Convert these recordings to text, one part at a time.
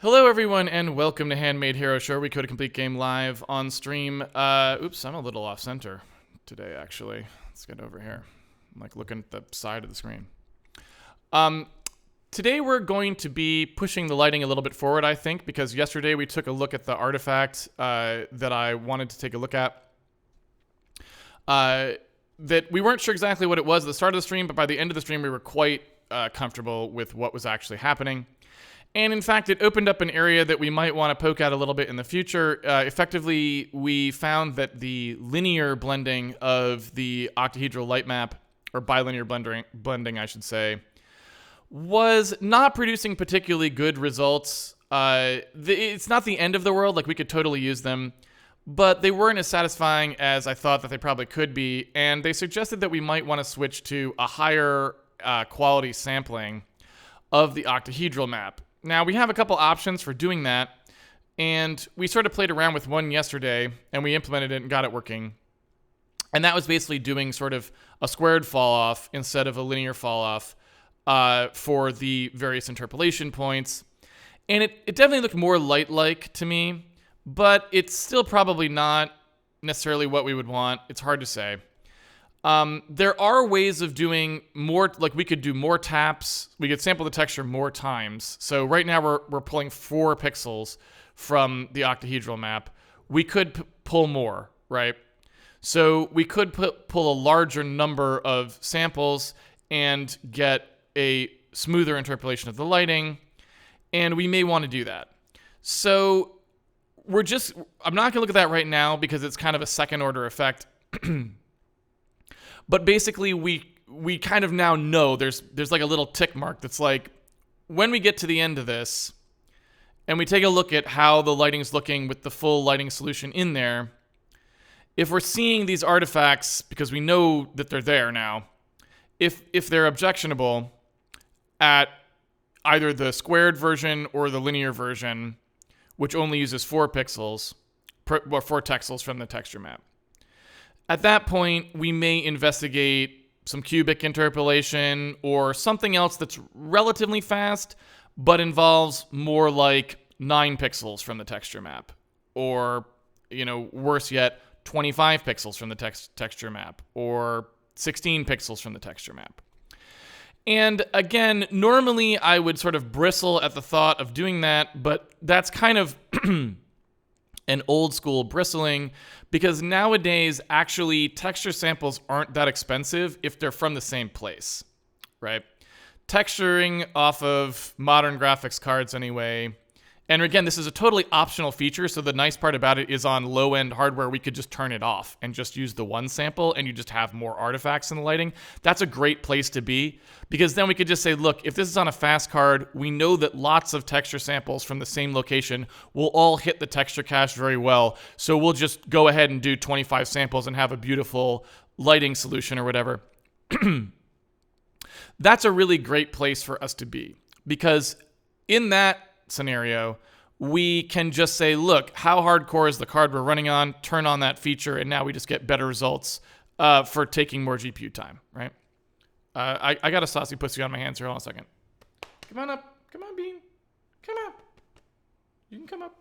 Hello, everyone, and welcome to Handmade Hero Show. We code a complete game live on stream. Oops, I'm a little off center today, actually. Let's get over here. I'm like looking at the side of the screen. Today we're going to be pushing the lighting a little bit forward, I think, because yesterday we took a look at the artifact that I wanted to take a look at. That we weren't sure exactly what it was at the start of the stream, but by the end of the stream we were quite comfortable with what was actually happening. And in fact, it opened up an area that we might want to poke at a little bit in the future. Effectively, we found that the linear blending of the octahedral light map, or bilinear blending, I should say, was not producing particularly good results. It's not the end of the world, like we could totally use them, but they weren't as satisfying as I thought that they probably could be, and they suggested that we might want to switch to a higher quality sampling of the octahedral map. Now, we have a couple options for doing that, and we sort of played around with one yesterday, and we implemented it and got it working. And that was basically doing sort of a squared fall-off instead of a linear fall-off for the various interpolation points. And it definitely looked more light-like to me, but it's still probably not necessarily what we would want. It's hard to say. There are ways of doing more, like we could do more taps. We could sample the texture more times. So right now we're pulling 4 pixels from the octahedral map. We could pull more, right? So we could pull a larger number of samples and get a smoother interpolation of the lighting. And we may want to do that. So I'm not gonna look at that right now because it's kind of a second order effect. But basically, we kind of now know there's like a little tick mark that's like, when we get to the end of this, and we take a look at how the lighting's looking with the full lighting solution in there, if we're seeing these artifacts, because we know that they're there now, if they're objectionable at either the squared version or the linear version, which only uses 4 pixels, or 4 texels from the texture map, at that point, we may investigate some cubic interpolation or something else that's relatively fast, but involves more like 9 pixels from the texture map. Or, worse yet, 25 pixels from the texture map. Or 16 pixels from the texture map. And again, normally I would sort of bristle at the thought of doing that, but that's kind of an old school bristling, because nowadays, actually, texture samples aren't that expensive if they're from the same place, right? Texturing off of modern graphics cards anyway. And again, this is a totally optional feature, so the nice part about it is on low-end hardware, we could just turn it off and just use the one sample, and you just have more artifacts in the lighting. That's a great place to be, because then we could just say, look, if this is on a fast card, we know that lots of texture samples from the same location will all hit the texture cache very well, so we'll just go ahead and do 25 samples and have a beautiful lighting solution or whatever. That's a really great place for us to be, because in that scenario, we can just say, look, how hardcore is the card we're running on, turn on that feature, and now we just get better results for taking more GPU time, right? I got a saucy pussy on my hands here. Hold on a second. Come on up. Come on, Bean. Come up. You can come up.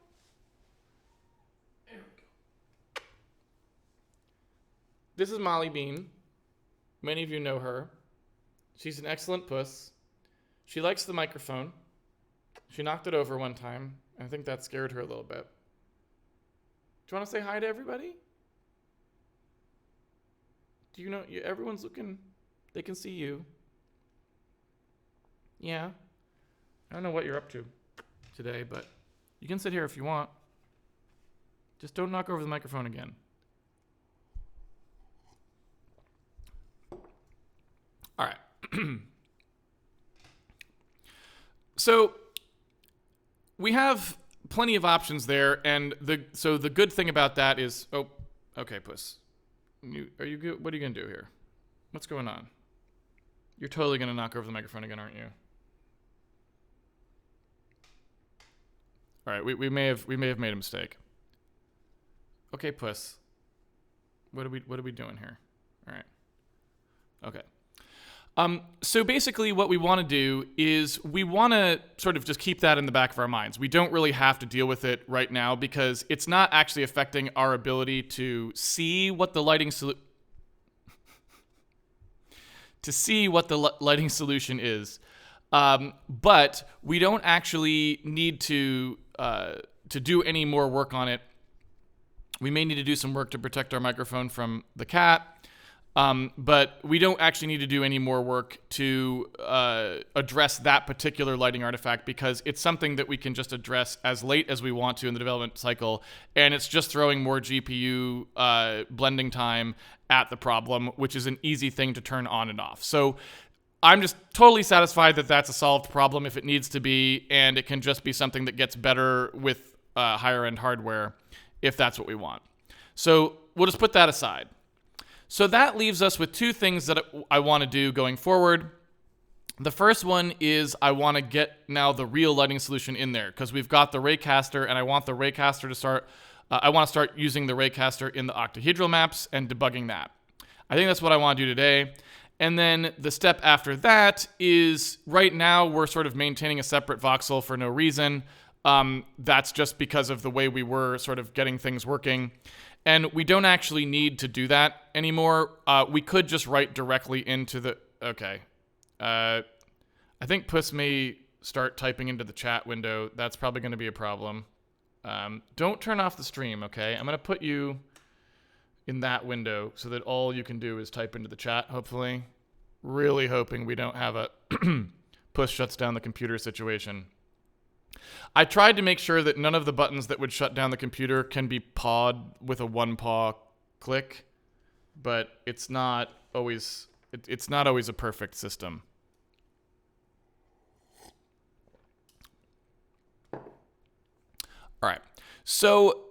There we go. This is Molly Bean. Many of you know her. She's an excellent puss. She likes the microphone. She knocked it over one time. I think that scared her a little bit. Do you want to say hi to everybody? Do you know, everyone's looking, they can see you. Yeah. I don't know what you're up to today, but you can sit here if you want. Just don't knock over the microphone again. All right. So, we have plenty of options there, and the good thing about that is, oh, okay, puss. Are you good? What are you gonna do here? What's going on? You're totally gonna knock over the microphone again, aren't you? All right, we may have made a mistake. Okay, puss. What are we doing here? All right. Okay. So basically what we want to do is we want to sort of just keep that in the back of our minds. We don't really have to deal with it right now because it's not actually affecting our ability to see what the lighting lighting solution is. But we don't actually need to do any more work on it. We may need to do some work to protect our microphone from the cat. But we don't actually need to do any more work to address that particular lighting artifact because it's something that we can just address as late as we want to in the development cycle, and it's just throwing more GPU blending time at the problem, which is an easy thing to turn on and off. So I'm just totally satisfied that that's a solved problem if it needs to be, and it can just be something that gets better with higher-end hardware if that's what we want. So we'll just put that aside. So that leaves us with two things that I want to do going forward. The first one is I want to get now the real lighting solution in there because we've got the raycaster, and I want the raycaster to start. I want to start using the raycaster in the octahedral maps and debugging that. I think that's what I want to do today. And then the step after that is right now we're sort of maintaining a separate voxel for no reason. That's just because of the way we were sort of getting things working. And we don't actually need to do that anymore. We could just write directly into the... Okay. I think Puss may start typing into the chat window. That's probably going to be a problem. Don't turn off the stream, okay? I'm going to put you in that window so that all you can do is type into the chat, hopefully. Really hoping we don't have a Puss shuts down the computer situation. I tried to make sure that none of the buttons that would shut down the computer can be pawed with a one-paw click, but it's not always a perfect system. All right. So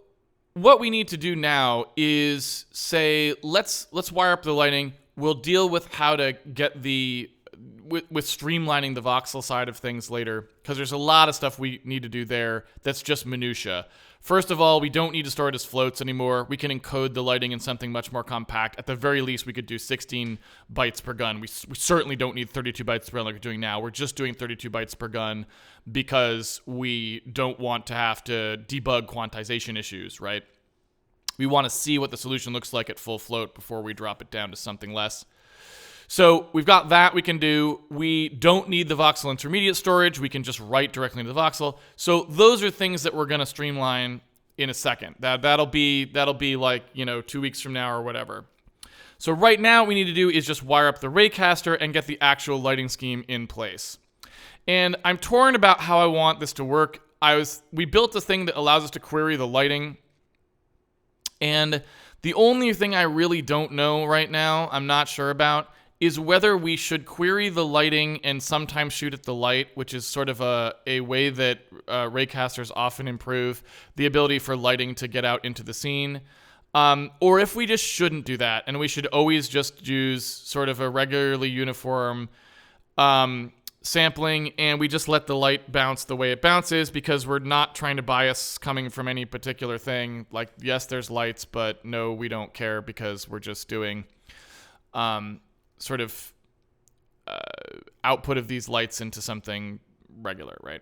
what we need to do now is say let's wire up the lighting. We'll deal with how to get with streamlining the voxel side of things later, because there's a lot of stuff we need to do there that's just minutia. First of all, we don't need to store it as floats anymore. We can encode the lighting in something much more compact. At the very least, we could do 16 bytes per gun. We certainly don't need 32 bytes per gun like we're doing now. We're just doing 32 bytes per gun because we don't want to have to debug quantization issues, right? We want to see what the solution looks like at full float before we drop it down to something less. So we've got that we can do. We don't need the voxel intermediate storage. We can just write directly into the voxel. So those are things that we're going to streamline in a second. That'll be like, 2 weeks from now or whatever. So right now what we need to do is just wire up the raycaster and get the actual lighting scheme in place. And I'm torn about how I want this to work. We built a thing that allows us to query the lighting. And the only thing I really don't know right now, I'm not sure about, is whether we should query the lighting and sometimes shoot at the light, which is sort of a way that raycasters often improve the ability for lighting to get out into the scene. Or if we just shouldn't do that, and we should always just use sort of a regularly uniform sampling, and we just let the light bounce the way it bounces because we're not trying to bias coming from any particular thing. Like, yes, there's lights, but no, we don't care because we're just doing... sort of output of these lights into something regular, right?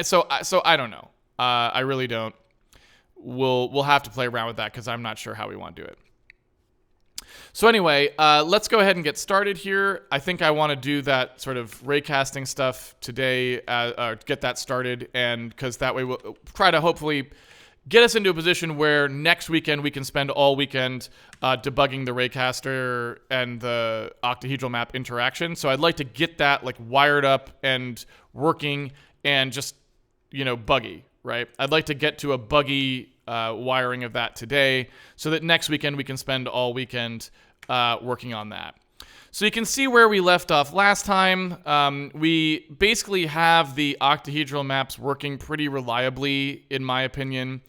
So I don't know. I really don't. We'll have to play around with that because I'm not sure how we want to do it. So anyway, let's go ahead and get started here. I think I want to do that sort of raycasting stuff today, get that started, and because that way we'll try to hopefully get us into a position where next weekend we can spend all weekend debugging the raycaster and the octahedral map interaction. So I'd like to get that like wired up and working and just, buggy, right? I'd like to get to a buggy wiring of that today so that next weekend we can spend all weekend working on that. So you can see where we left off last time. We basically have the octahedral maps working pretty reliably, in my opinion.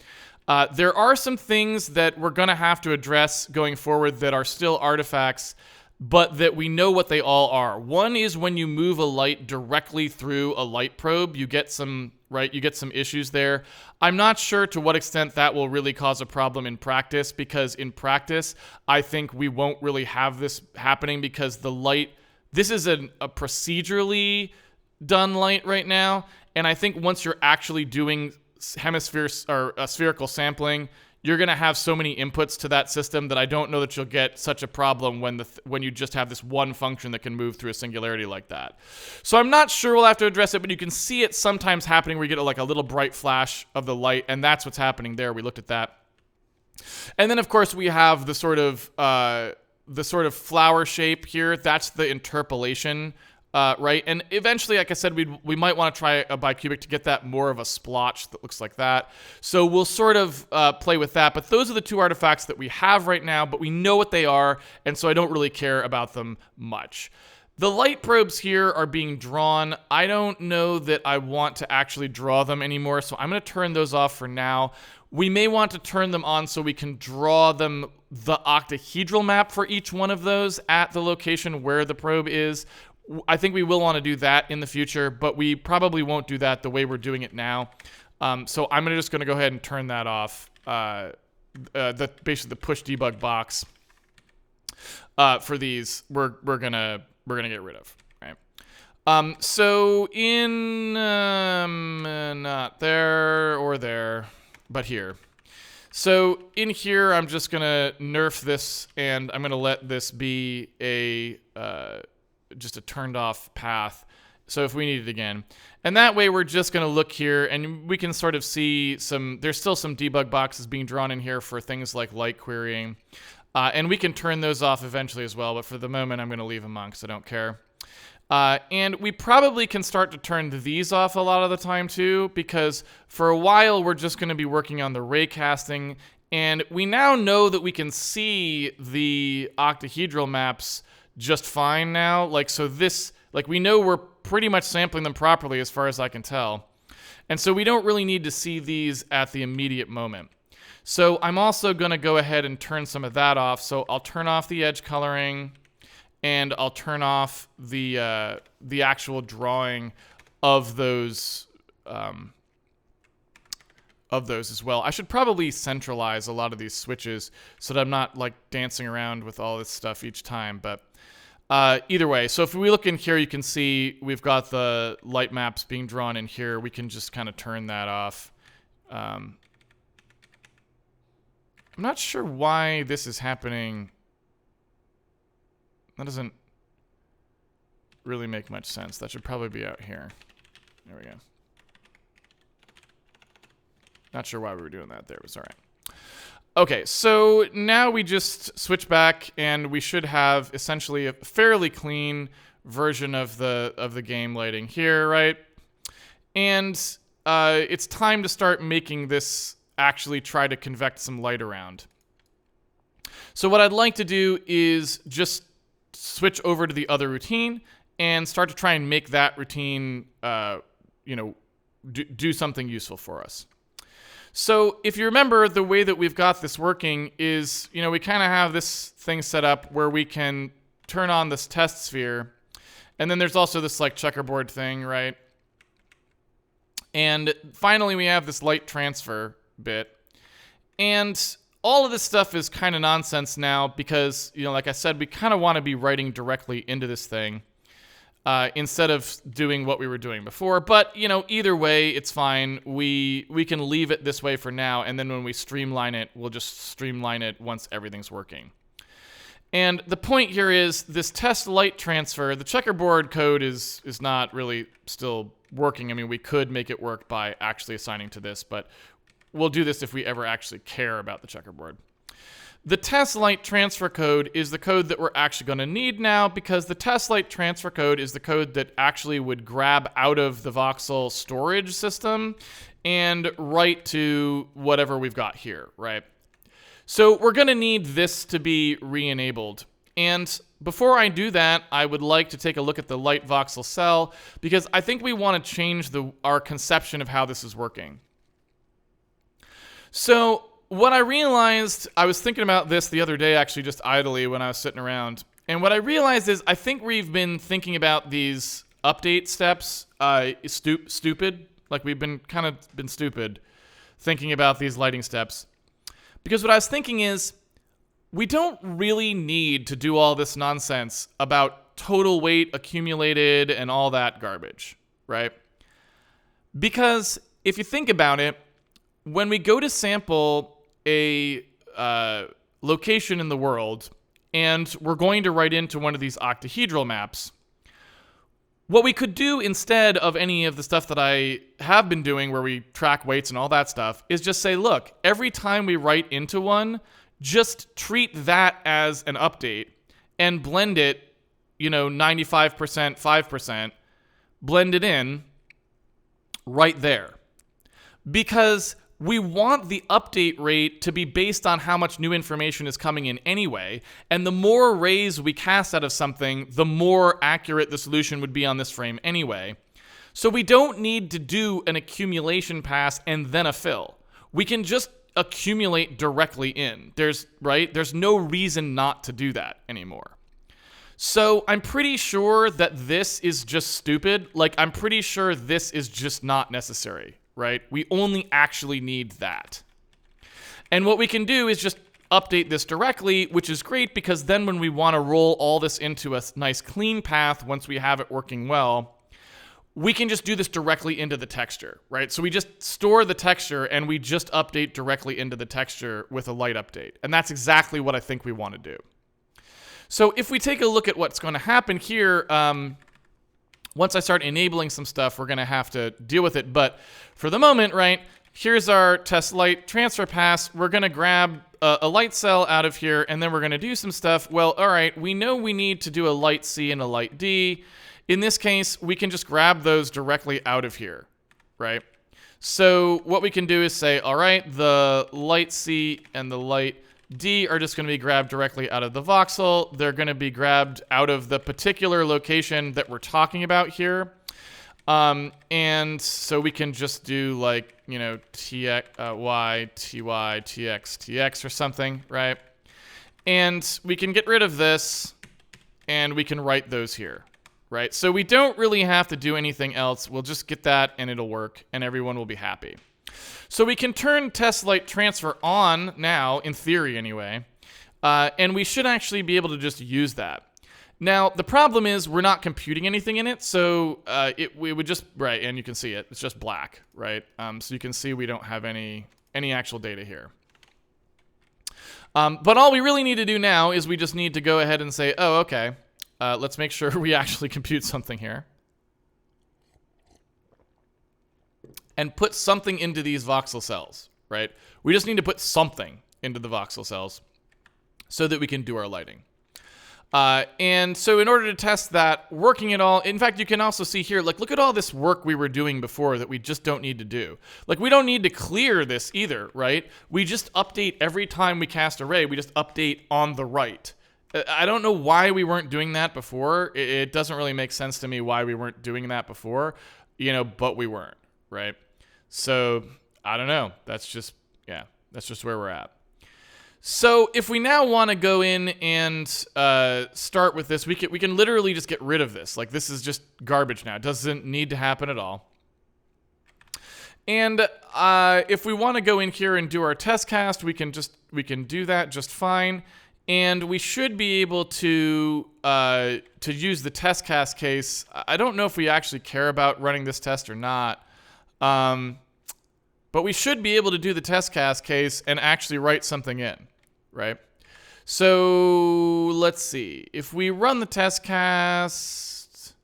There are some things that we're going to have to address going forward that are still artifacts, but that we know what they all are. One is when you move a light directly through a light probe, you get some issues there. I'm not sure to what extent that will really cause a problem in practice, because in practice, I think we won't really have this happening because the light this is a procedurally done light right now, and I think once you're actually doing hemispheres or spherical sampling, you're going to have so many inputs to that system that I don't know that you'll get such a problem when you just have this one function that can move through a singularity like that. So I'm not sure we'll have to address it, but you can see it sometimes happening where you get like a little bright flash of the light, and that's what's happening there. We looked at that. And then, of course, we have the sort of flower shape here. That's the interpolation. Right, and eventually, like I said, we might want to try a bicubic to get that more of a splotch that looks like that. So we'll sort of play with that. But those are the two artifacts that we have right now, but we know what they are, and so I don't really care about them much. The light probes here are being drawn. I don't know that I want to actually draw them anymore, so I'm going to turn those off for now. We may want to turn them on so we can draw them the octahedral map for each one of those at the location where the probe is. I think we will want to do that in the future, but we probably won't do that the way we're doing it now. So I'm just going to go ahead and turn that off. Basically the push debug box for these we're gonna get rid of. Right. So in not there or there, but here. So in here, I'm just gonna nerf this, and I'm gonna let this be a just a turned off path, so if we need it again. And that way we're just going to look here and we can sort of see there's still some debug boxes being drawn in here for things like light querying. And we can turn those off eventually as well, but for the moment I'm going to leave them on because I don't care. And we probably can start to turn these off a lot of the time too, because for a while we're just going to be working on the ray casting, and we now know that we can see the octahedral maps just fine now. We know we're pretty much sampling them properly as far as I can tell. And so we don't really need to see these at the immediate moment. So I'm also going to go ahead and turn some of that off. So I'll turn off the edge coloring, and I'll turn off the actual drawing of those as well. I should probably centralize a lot of these switches so that I'm not like dancing around with all this stuff each time, but either way, so if we look in here, you can see we've got the light maps being drawn in here. We can just kind of turn that off. I'm not sure why this is happening. That doesn't really make much sense. That should probably be out here. There we go. Not sure why we were doing that there. It was all right. Okay, so now we just switch back, and we should have essentially a fairly clean version of the game lighting here, right? And it's time to start making this actually try to convect some light around. So what I'd like to do is just switch over to the other routine and start to try and make that routine, do something useful for us. So if you remember, the way that we've got this working is, we kind of have this thing set up where we can turn on this test sphere. And then there's also this like checkerboard thing, right? And finally, we have this light transfer bit. And all of this stuff is kind of nonsense now because, like I said, we kind of want to be writing directly into this thing. Instead of doing what we were doing before. But, either way, it's fine. We can leave it this way for now, and then when we streamline it, we'll just streamline it once everything's working. And the point here is this test light transfer, the checkerboard code is not really still working. I mean, we could make it work by actually assigning to this, but we'll do this if we ever actually care about the checkerboard. The test light transfer code is the code that we're actually going to need now, because the test light transfer code is the code that actually would grab out of the Voxel storage system and write to whatever we've got here, right? So we're going to need this to be re-enabled. And before I do that, I would like to take a look at the light voxel cell, because I think we want to change our conception of how this is working. So what I realized, I was thinking about this the other day, actually, just idly when I was sitting around. And what I realized is I think we've been thinking about these update steps stupid. Like we've been stupid thinking about these lighting steps. Because what I was thinking is we don't really need to do all this nonsense about total weight accumulated and all that garbage, right? Because if you think about it, when we go to sample a location in the world and we're going to write into one of these octahedral maps, what we could do instead of any of the stuff that I have been doing where we track weights and all that stuff is just say, look, every time we write into one, just treat that as an update and blend it, 95%, 5%, blend it in right there. Because we want the update rate to be based on how much new information is coming in anyway, and the more rays we cast out of something, the more accurate the solution would be on this frame anyway. So we don't need to do an accumulation pass and then a fill. We can just accumulate directly in. There's no reason not to do that anymore. So I'm pretty sure that this is just stupid. I'm pretty sure this is just not necessary. Right? We only actually need that. And what we can do is just update this directly, which is great because then when we want to roll all this into a nice clean path once we have it working well, we can just do this directly into the texture, right? So we just store the texture and we just update directly into the texture with a light update. And that's exactly what I think we want to do. So if we take a look at what's going to happen here, once I start enabling some stuff, we're going to have to deal with it. But for the moment, right, here's our test light transfer pass. We're going to grab a light cell out of here, and then we're going to do some stuff. Well, all right, we know we need to do a light C and a light D. In this case, we can just grab those directly out of here, right? So what we can do is say, all right, the light C and the light D are just going to be grabbed directly out of the voxel. They're going to be grabbed out of the particular location that we're talking about here. And so we can just do TX, Y, TY, TX, TX or something, right? And we can get rid of this and we can write those here, right? So we don't really have to do anything else. We'll just get that and it'll work and everyone will be happy. So we can turn test light transfer on now, in theory anyway, and we should actually be able to just use that. Now, the problem is we're not computing anything in it, so we would just, right, and you can see it. It's just black, right? So you can see we don't have any actual data here. But all we really need to do now is we just need to go ahead and say, oh, okay, let's make sure we actually compute something here. And put something into these voxel cells, right? We just need to put something into the voxel cells so that we can do our lighting. And so in order to test that working at all, in fact, you can also see here, look at all this work we were doing before that we just don't need to do. We don't need to clear this either, right? We just update every time we cast a ray, we just update on the right. I don't know why we weren't doing that before. It doesn't really make sense to me why we weren't doing that before, but we weren't, right? So, I don't know. That's just where we're at. So, if we now want to go in and start with this, we can literally just get rid of this. This is just garbage now. It doesn't need to happen at all. And if we want to go in here and do our test cast, we can do that just fine. And we should be able to use the test cast case. I don't know if we actually care about running this test or not. But we should be able to do the test cast case and actually write something in, right? So let's see. If we run the test cast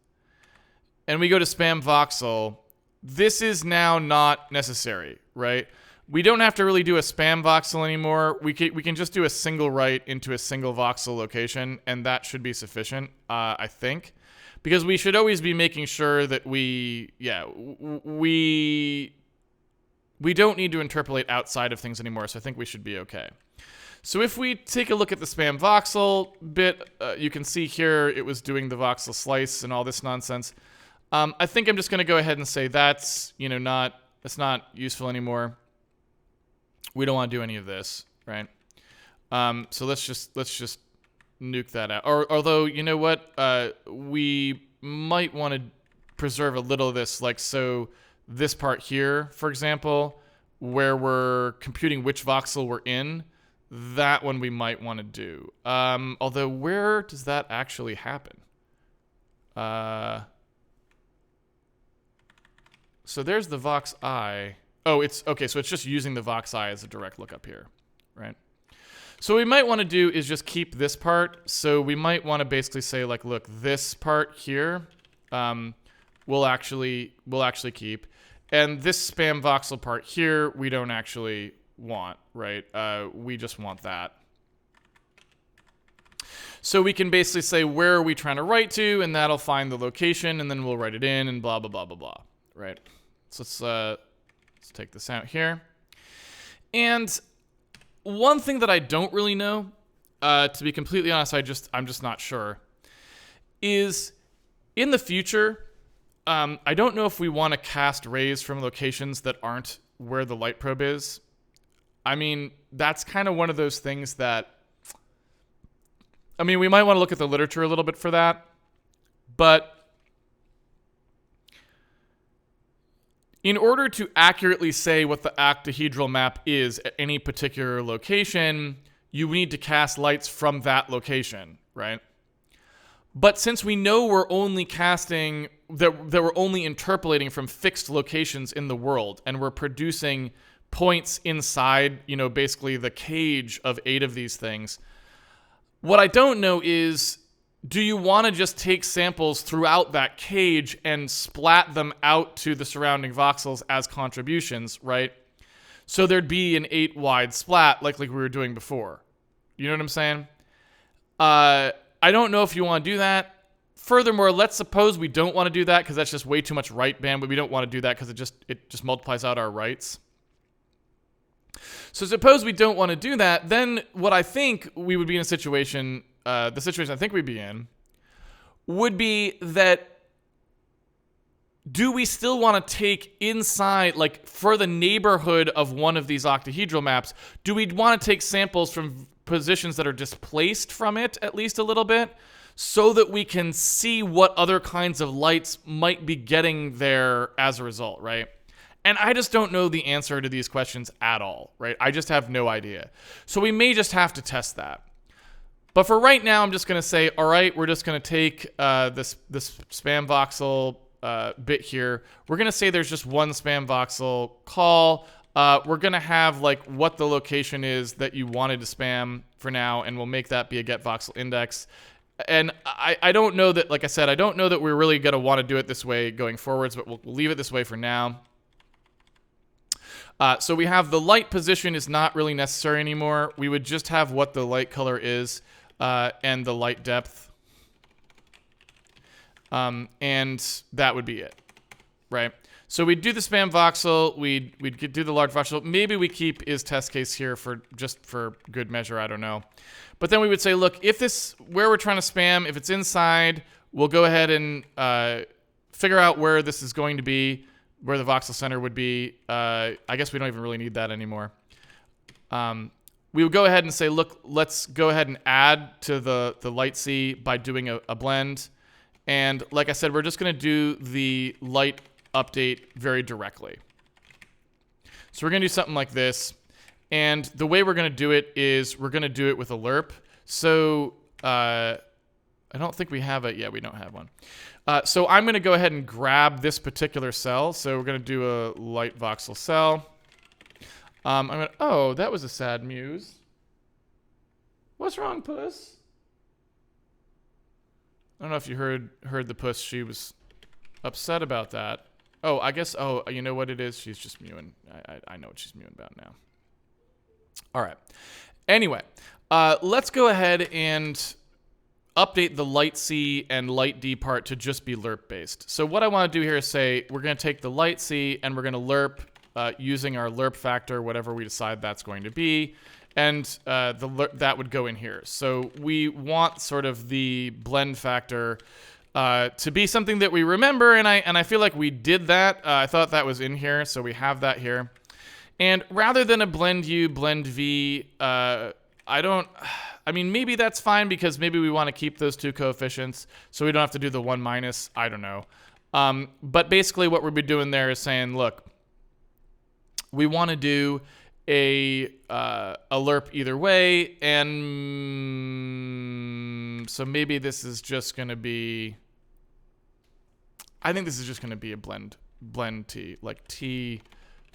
and we go to spam voxel, this is now not necessary, right? We don't have to really do a spam voxel anymore. We can just do a single write into a single voxel location, and that should be sufficient, I think. Because we should always be making sure that we don't need to interpolate outside of things anymore, so I think we should be okay. So if we take a look at the spam voxel bit, you can see here it was doing the voxel slice and all this nonsense. I think I'm just going to go ahead and say that's that's not useful anymore. We don't want to do any of this, right? So let's just nuke that out. Although, you know what? We might want to preserve a little of this, so this part here, for example, where we're computing which voxel we're in, that one we might want to do. Although, where does that actually happen? So there's the Vox I. Oh, it's okay. So it's just using the Vox I as a direct lookup here, right? So what we might want to do is just keep this part. So we might want to basically say like, look, this part here, we'll actually keep, and this spam voxel part here we don't actually want, right? We just want that. So we can basically say where are we trying to write to, and that'll find the location, and then we'll write it in, and blah blah blah blah blah, right? So let's take this out here, and one thing that I don't really know, to be completely honest, I'm just not sure, is in the future, I don't know if we want to cast rays from locations that aren't where the light probe is. I mean, that's kind of one of those things that, I mean, we might want to look at the literature a little bit for that, but in order to accurately say what the octahedral map is at any particular location, you need to cast lights from that location, right? But since we know we're only casting, that we're only interpolating from fixed locations in the world, and we're producing points inside, you know, basically the cage of 8 of these things, what I don't know is, do you want to just take samples throughout that cage and splat them out to the surrounding voxels as contributions, right? So there'd be an 8 wide splat like we were doing before. You know what I'm saying? I don't know if you want to do that. Furthermore, let's suppose we don't want to do that because that's just way too much write bandwidth. We don't want to do that because it just multiplies out our writes. So suppose we don't want to do that, then what I think we would be in a situation, the situation I think we'd be in, would be that, do we still want to take inside, like for the neighborhood of one of these octahedral maps, do we want to take samples from positions that are displaced from it at least a little bit, so that we can see what other kinds of lights might be getting there as a result, right? And I just don't know the answer to these questions at all, right? I just have no idea. So we may just have to test that. But for right now, I'm just going to say, all right, we're just going to take this spam voxel bit here. We're going to say there's just one spam voxel call. We're going to have like what the location is that you wanted to spam for now, and we'll make that be a get voxel index. And I don't know that, like I said, I don't know that we're really going to want to do it this way going forwards, but we'll leave it this way for now. So we have the light position is not really necessary anymore. We would just have what the light color is and the light depth. And that would be it, right? So we'd do the spam voxel. We'd do the large voxel. Maybe we keep is test case here for just for good measure. I don't know. But then we would say, look, if this, where we're trying to spam, if it's inside, we'll go ahead and figure out where this is going to be, where the voxel center would be. I guess we don't even really need that anymore. We would go ahead and say, look, let's go ahead and add to the light C by doing a blend. And like I said, we're just going to do the light update very directly. So we're going to do something like this. And the way we're going to do it is we're going to do it with a lerp. So I don't think we have it. Yeah, we don't have one. So I'm going to go ahead and grab this particular cell. So we're going to do a light voxel cell. Oh, that was a sad muse. What's wrong, puss? I don't know if you heard the puss. She was upset about that. Oh, I guess, oh, you know what it is? She's just mewing. I know what she's mewing about now. All right. Anyway, let's go ahead and update the light C and light D part to just be lerp based. So what I want to do here is say we're going to take the light C and we're going to lerp using our lerp factor, whatever we decide that's going to be, and that would go in here. So we want sort of the blend factor to be something that we remember, and I feel like we did that. I thought that was in here, so we have that here. And rather than a blend U, blend V, I mean, maybe that's fine because maybe we want to keep those two coefficients so we don't have to do the 1 minus. I don't know. But basically what we'll be doing there is saying, look, we want to do a lerp either way, and so maybe this is just going to be I think this is just going to be a blend T, like T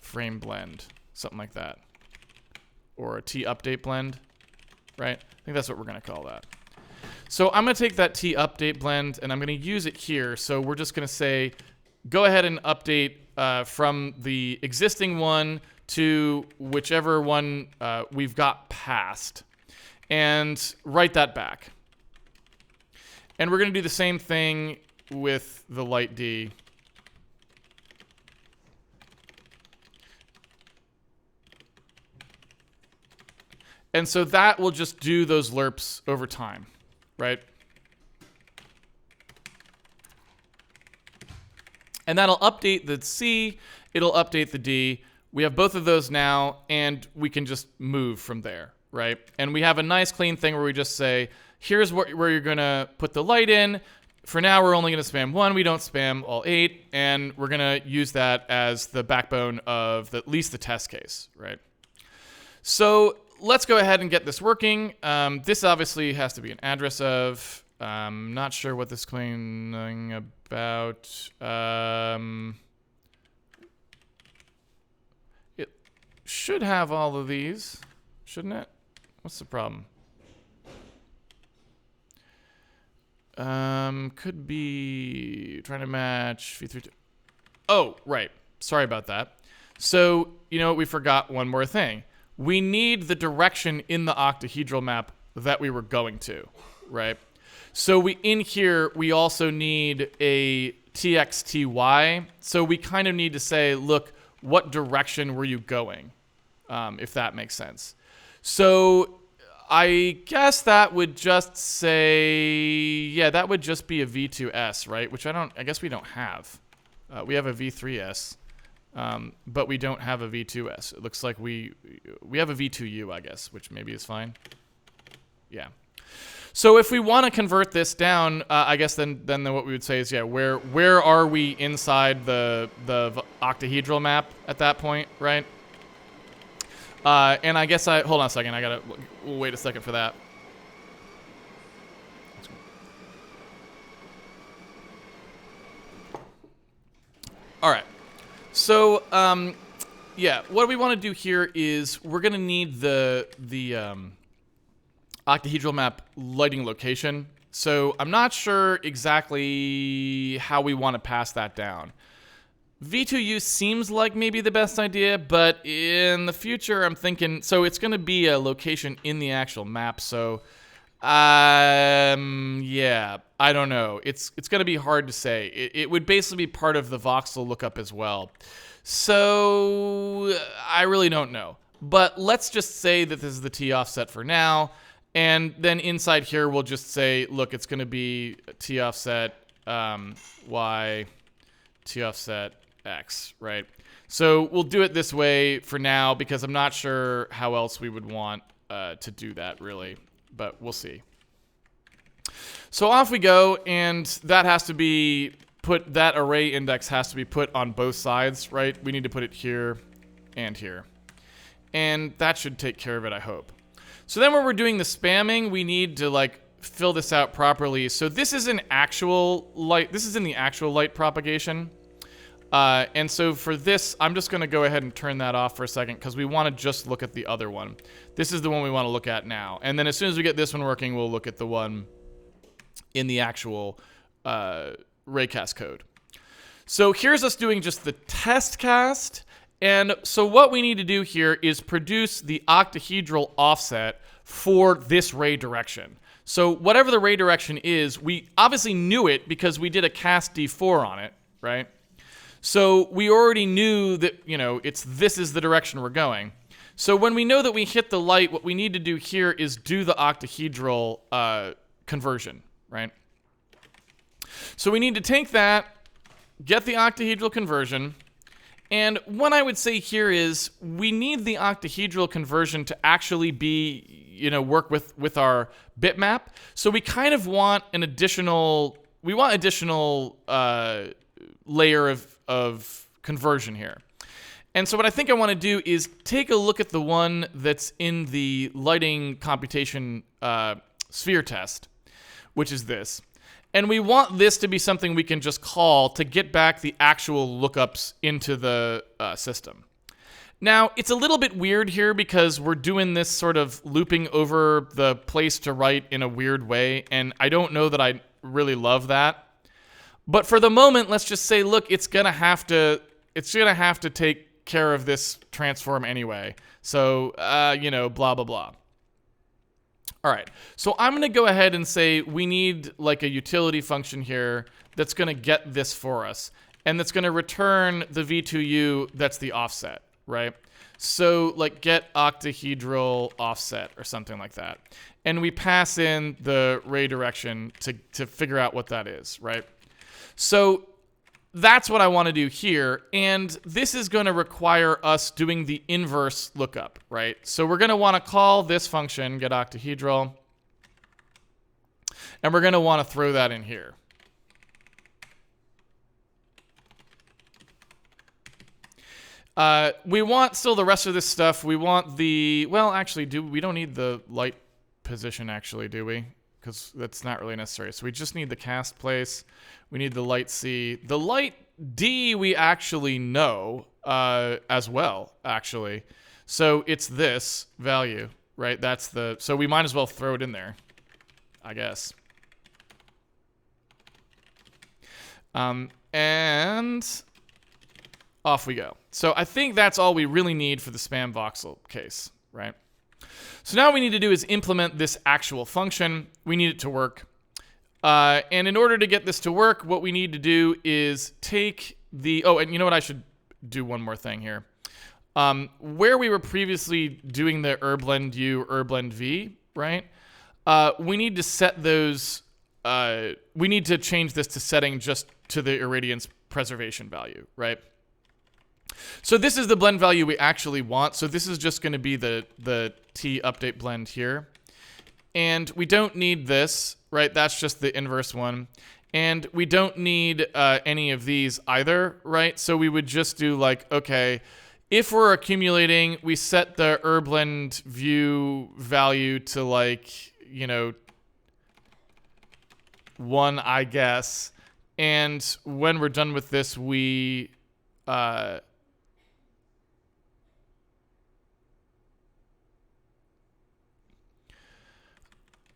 frame blend, something like that. Or a T update blend, right? I think that's what we're going to call that. So I'm going to take that T update blend and I'm going to use it here. So we're just going to say, go ahead and update from the existing one to whichever one we've got passed, and write that back. And we're going to do the same thing with the light D. And so that will just do those lerps over time, right? And that'll update the C, it'll update the D. We have both of those now, and we can just move from there, right? And we have a nice clean thing where we just say, here's where you're gonna put the light in. For now, we're only gonna spam one. We don't spam all 8, and we're gonna use that as the backbone of at least the test case, right? So let's go ahead and get this working. This obviously has to be an address of. I'm not sure what this claiming about. It should have all of these, shouldn't it? What's the problem? Could be trying to match v32. Oh, right. Sorry about that. So, you know what? We forgot one more thing. We need the direction in the octahedral map that we were going to, right? So in here, we also need a txty. So we kind of need to say, look, what direction were you going? If that makes sense. So I guess that would just say, yeah, that would just be a v2s, right? Which I guess we don't have. We have a v3s, but we don't have a v2s. It looks like we have a v2u, I guess, which maybe is fine. Yeah. So if we want to convert this down, I guess then what we would say is, yeah, where are we inside the octahedral map at that point, right? And I guess hold on a second. We'll wait a second for that. All right. So yeah, what we want to do here is we're gonna need the octahedral map lighting location. So I'm not sure exactly how we want to pass that down. V2U seems like maybe the best idea, but in the future I'm thinking, so it's going to be a location in the actual map. So yeah, I don't know. It's going to be hard to say. It would basically be part of the voxel lookup as well. So I really don't know. But let's just say that this is the T offset for now. And then inside here, we'll just say, look, it's going to be T offset Y, T offset X, right? So we'll do it this way for now because I'm not sure how else we would want to do that, really. But we'll see. So off we go, and that has to be that array index has to be put on both sides, right? We need to put it here and here. And that should take care of it, I hope. So then when we're doing the spamming, we need to like fill this out properly. So this is an actual light. This is in the actual light propagation. And so for this, I'm just going to go ahead and turn that off for a second because we want to just look at the other one. This is the one we want to look at now. And then as soon as we get this one working, we'll look at the one in the actual raycast code. So here's us doing just the test cast. And so what we need to do here is produce the octahedral offset for this ray direction. So whatever the ray direction is, we obviously knew it because we did a cast D4 on it, right? So we already knew that, you know, this is the direction we're going. So when we know that we hit the light, what we need to do here is do the octahedral conversion, right? So we need to take that, get the octahedral conversion, and what I would say here is we need the octahedral conversion to actually be, you know, work with our bitmap. So we kind of want an additional, layer of conversion here. And so what I think I want to do is take a look at the one that's in the lighting computation sphere test, which is this. And we want this to be something we can just call to get back the actual lookups into the system. Now, it's a little bit weird here because we're doing this sort of looping over the place to write in a weird way, and I don't know that I really love that. But for the moment, let's just say, look, it's gonna have to take care of this transform anyway. So, blah, blah, blah. All right, so I'm gonna go ahead and say we need like a utility function here that's gonna get this for us, and that's gonna return the v2u that's the offset, right? So like get octahedral offset or something like that. And we pass in the ray direction to figure out what that is, right? So that's what I want to do here, and this is going to require us doing the inverse lookup, right? So we're going to want to call this function, get octahedral, and we're going to want to throw that in here. We want still the rest of this stuff. We want the, well, actually, we don't need the light position, actually, do we? Because that's not really necessary. So we just need the cast place. We need the light C. The light D we actually know as well, actually. So it's this value, right? That's the, so we might as well throw it in there, I guess. And off we go. So I think that's all we really need for the spam voxel case, right? So now what we need to do is implement this actual function. We need it to work. And in order to get this to work, what we need to do is take the... Oh, and you know what? I should do one more thing here. Where we were previously doing the urblend U, urblend V, right? We need to set those... we need to change this to setting just to the irradiance preservation value, right? So this is the blend value we actually want. So this is just going to be the T update blend here. And we don't need this, right? That's just the inverse one. And we don't need any of these either, right? So we would just do like, okay, if we're accumulating, we set the urblend view value to like, 1, I guess. And when we're done with this, we...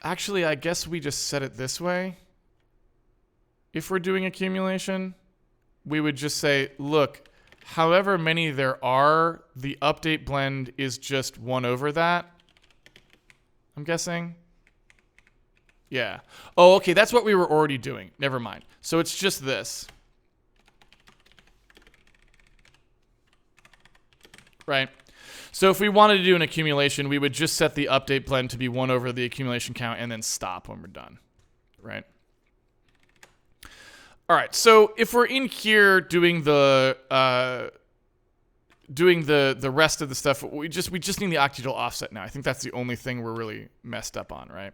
Actually, I guess we just set it this way. If we're doing accumulation, we would just say, look, however many there are, the update blend is just 1 over that. I'm guessing. Yeah. Oh, okay, that's what we were already doing. Never mind. So it's just this. Right? So if we wanted to do an accumulation, we would just set the update blend to be 1 over the accumulation count and then stop when we're done, right? All right, so if we're in here doing the rest of the stuff, we just need the octahedral offset now. I think that's the only thing we're really messed up on, right?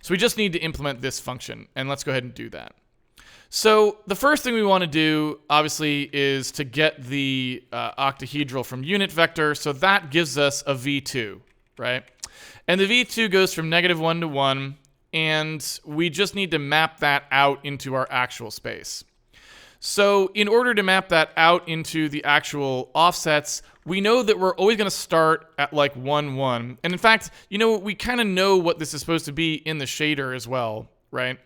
So we just need to implement this function, and let's go ahead and do that. So the first thing we want to do, obviously, is to get the octahedral from unit vector. So that gives us a v2, right? And the v2 goes from -1 to 1, and we just need to map that out into our actual space. So in order to map that out into the actual offsets, we know that we're always going to start at like 1, 1. And in fact, we kind of know what this is supposed to be in the shader as well, right?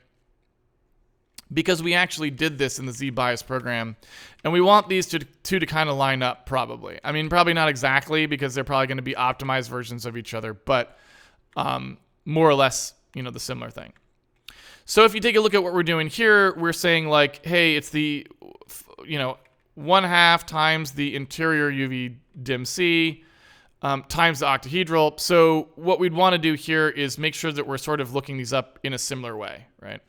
Because we actually did this in the Z-bias program. And we want these two to kind of line up, probably. I mean, probably not exactly, because they're probably going to be optimized versions of each other, but more or less, the similar thing. So if you take a look at what we're doing here, we're saying like, hey, it's the, 1/2 times the interior UV dim C times the octahedral. So what we'd want to do here is make sure that we're sort of looking these up in a similar way, right?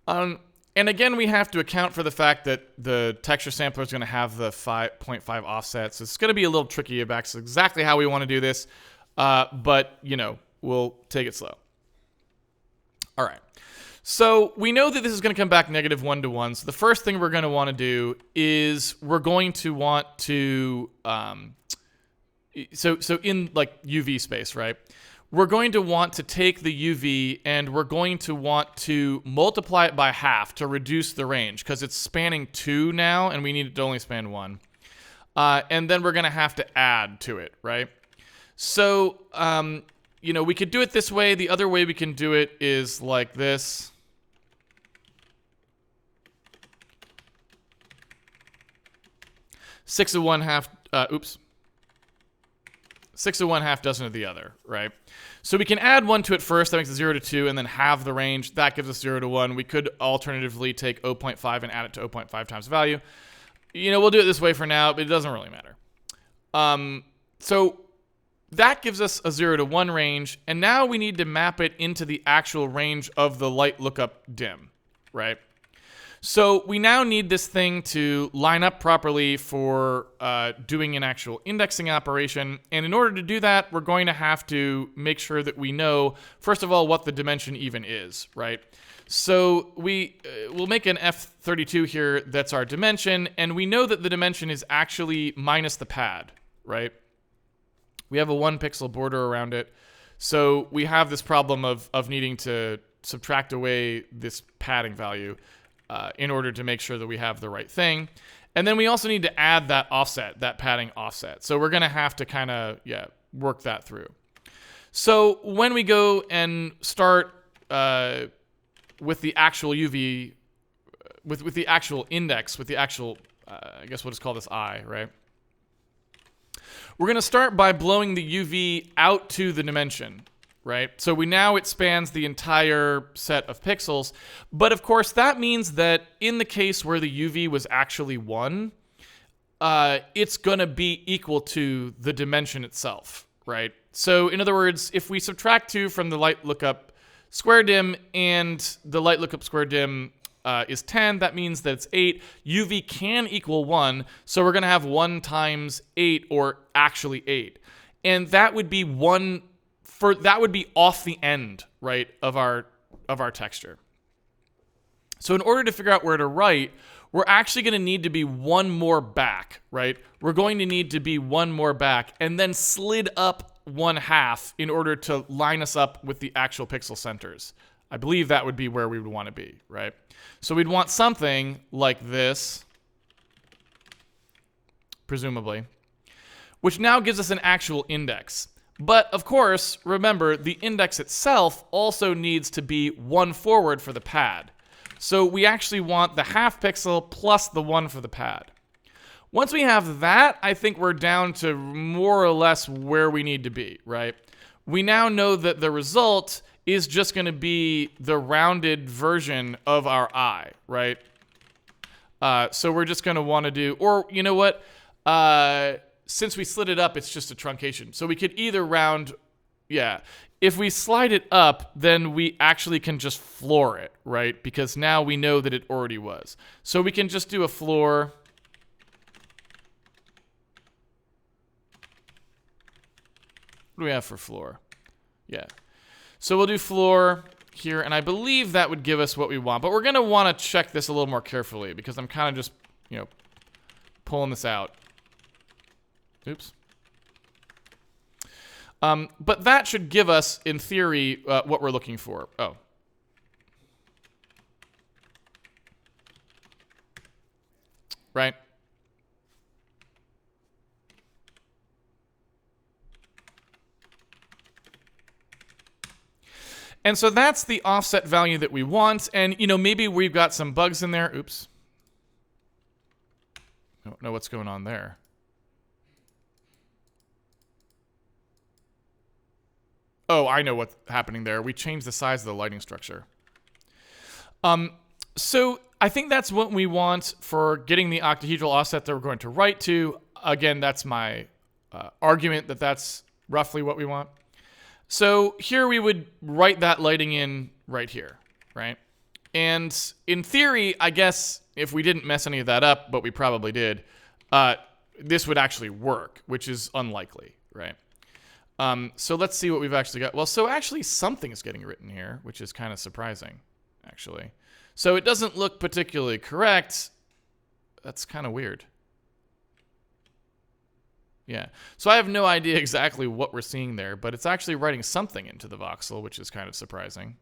All right. And again, we have to account for the fact that the texture sampler is going to have the 0.5 offset. So it's going to be a little tricky about exactly how we want to do this. But, we'll take it slow. All right. So we know that this is going to come back -1 to 1. So the first thing we're going to want to do is we're going to want to, so in like UV space, right? We're going to want to take the UV and we're going to want to multiply it by half to reduce the range because it's spanning 2 now and we need it to only span 1. And then we're going to have to add to it, right? So, you know, we could do it this way. The other way we can do it is like this. Six of one, half, 6 of one, half dozen of the other, right? So we can add 1 to it first, that makes it 0 to 2, and then halve the range. That gives us 0 to 1. We could alternatively take 0.5 and add it to 0.5 times the value. You know, we'll do it this way for now, but it doesn't really matter. So that gives us a 0 to 1 range, and now we need to map it into the actual range of the light lookup dim, right? So we now need this thing to line up properly for doing an actual indexing operation. And in order to do that, we're going to have to make sure that we know, first of all, what the dimension even is, right? So we'll make an F32 here that's our dimension. And we know that the dimension is actually minus the pad, right? We have a 1 pixel border around it. So we have this problem of needing to subtract away this padding value in order to make sure that we have the right thing. And then we also need to add that offset, that padding offset. So we're going to have to kind of, work that through. So when we go and start with the actual UV, with the actual index, with the actual, I guess we'll just call this I, right? We're going to start by blowing the UV out to the dimension, right? So it spans the entire set of pixels. But of course, that means that in the case where the UV was actually 1, it's going to be equal to the dimension itself, right? So in other words, if we subtract 2 from the light lookup square dim and the light lookup square dim is 10, that means that it's 8. UV can equal 1, so we're going to have 1 times 8, or actually 8. And that would be that would be off the end, right, of our texture. So in order to figure out where to write, we're actually going to need to be 1 more back, right? We're going to need to be 1 more back and then slid up 1/2 in order to line us up with the actual pixel centers. I believe that would be where we would want to be, right? So we'd want something like this, presumably, which now gives us an actual index. But of course, remember, the index itself also needs to be 1 forward for the pad. So we actually want the 1/2 pixel plus the 1 for the pad. Once we have that, I think we're down to more or less where we need to be, right? We now know that the result is just going to be the rounded version of our eye, right? So we're just going to want to do, or you know what? Since we slid it up, it's just a truncation. So we could either round, if we slide it up, then we actually can just floor it, right? Because now we know that it already was. So we can just do a floor. What do we have for floor? So we'll do floor here, and I believe that would give us what we want. But we're going to want to check this a little more carefully because I'm kind of just, pulling this out. Oops. But that should give us, in theory, what we're looking for. Oh. Right? And so that's the offset value that we want. And, maybe we've got some bugs in there. Oops. I don't know what's going on there. Oh, I know what's happening there. We changed the size of the lighting structure. So I think that's what we want for getting the octahedral offset that we're going to write to. Again, that's my argument that that's roughly what we want. So here we would write that lighting in right here, right? And in theory, I guess if we didn't mess any of that up, but we probably did, this would actually work, which is unlikely, right? So let's see what we've actually got. Well, so actually something is getting written here, which is kind of surprising, actually. So it doesn't look particularly correct. That's kind of weird. Yeah. So I have no idea exactly what we're seeing there, but it's actually writing something into the voxel, which is kind of surprising.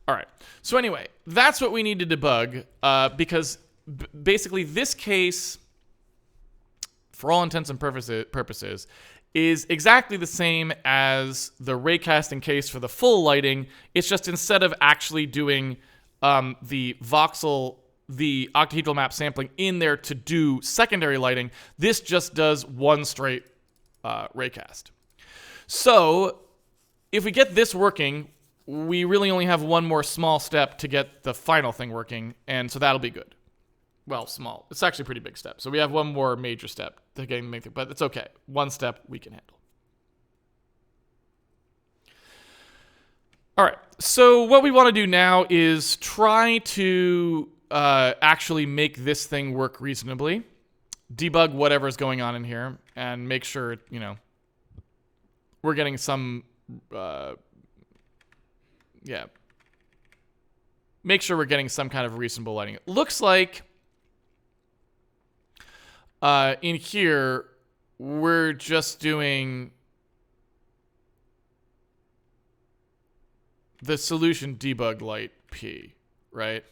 All right. So anyway, that's what we need to debug because basically this case, for all intents and purposes, is exactly the same as the raycasting case for the full lighting. It's just instead of actually doing the voxel, the octahedral map sampling in there to do secondary lighting, this just does one straight raycast. So if we get this working, we really only have one more small step to get the final thing working, and so that'll be good. Well, small. It's actually a pretty big step. So we have one more major step to getting the main thing, but it's okay. One step we can handle. All right. So what we want to do now is try to actually make this thing work reasonably, debug whatever's going on in here, and make sure, we're getting some... make sure we're getting some kind of reasonable lighting. It looks like in here, we're just doing the solution debug light P, right?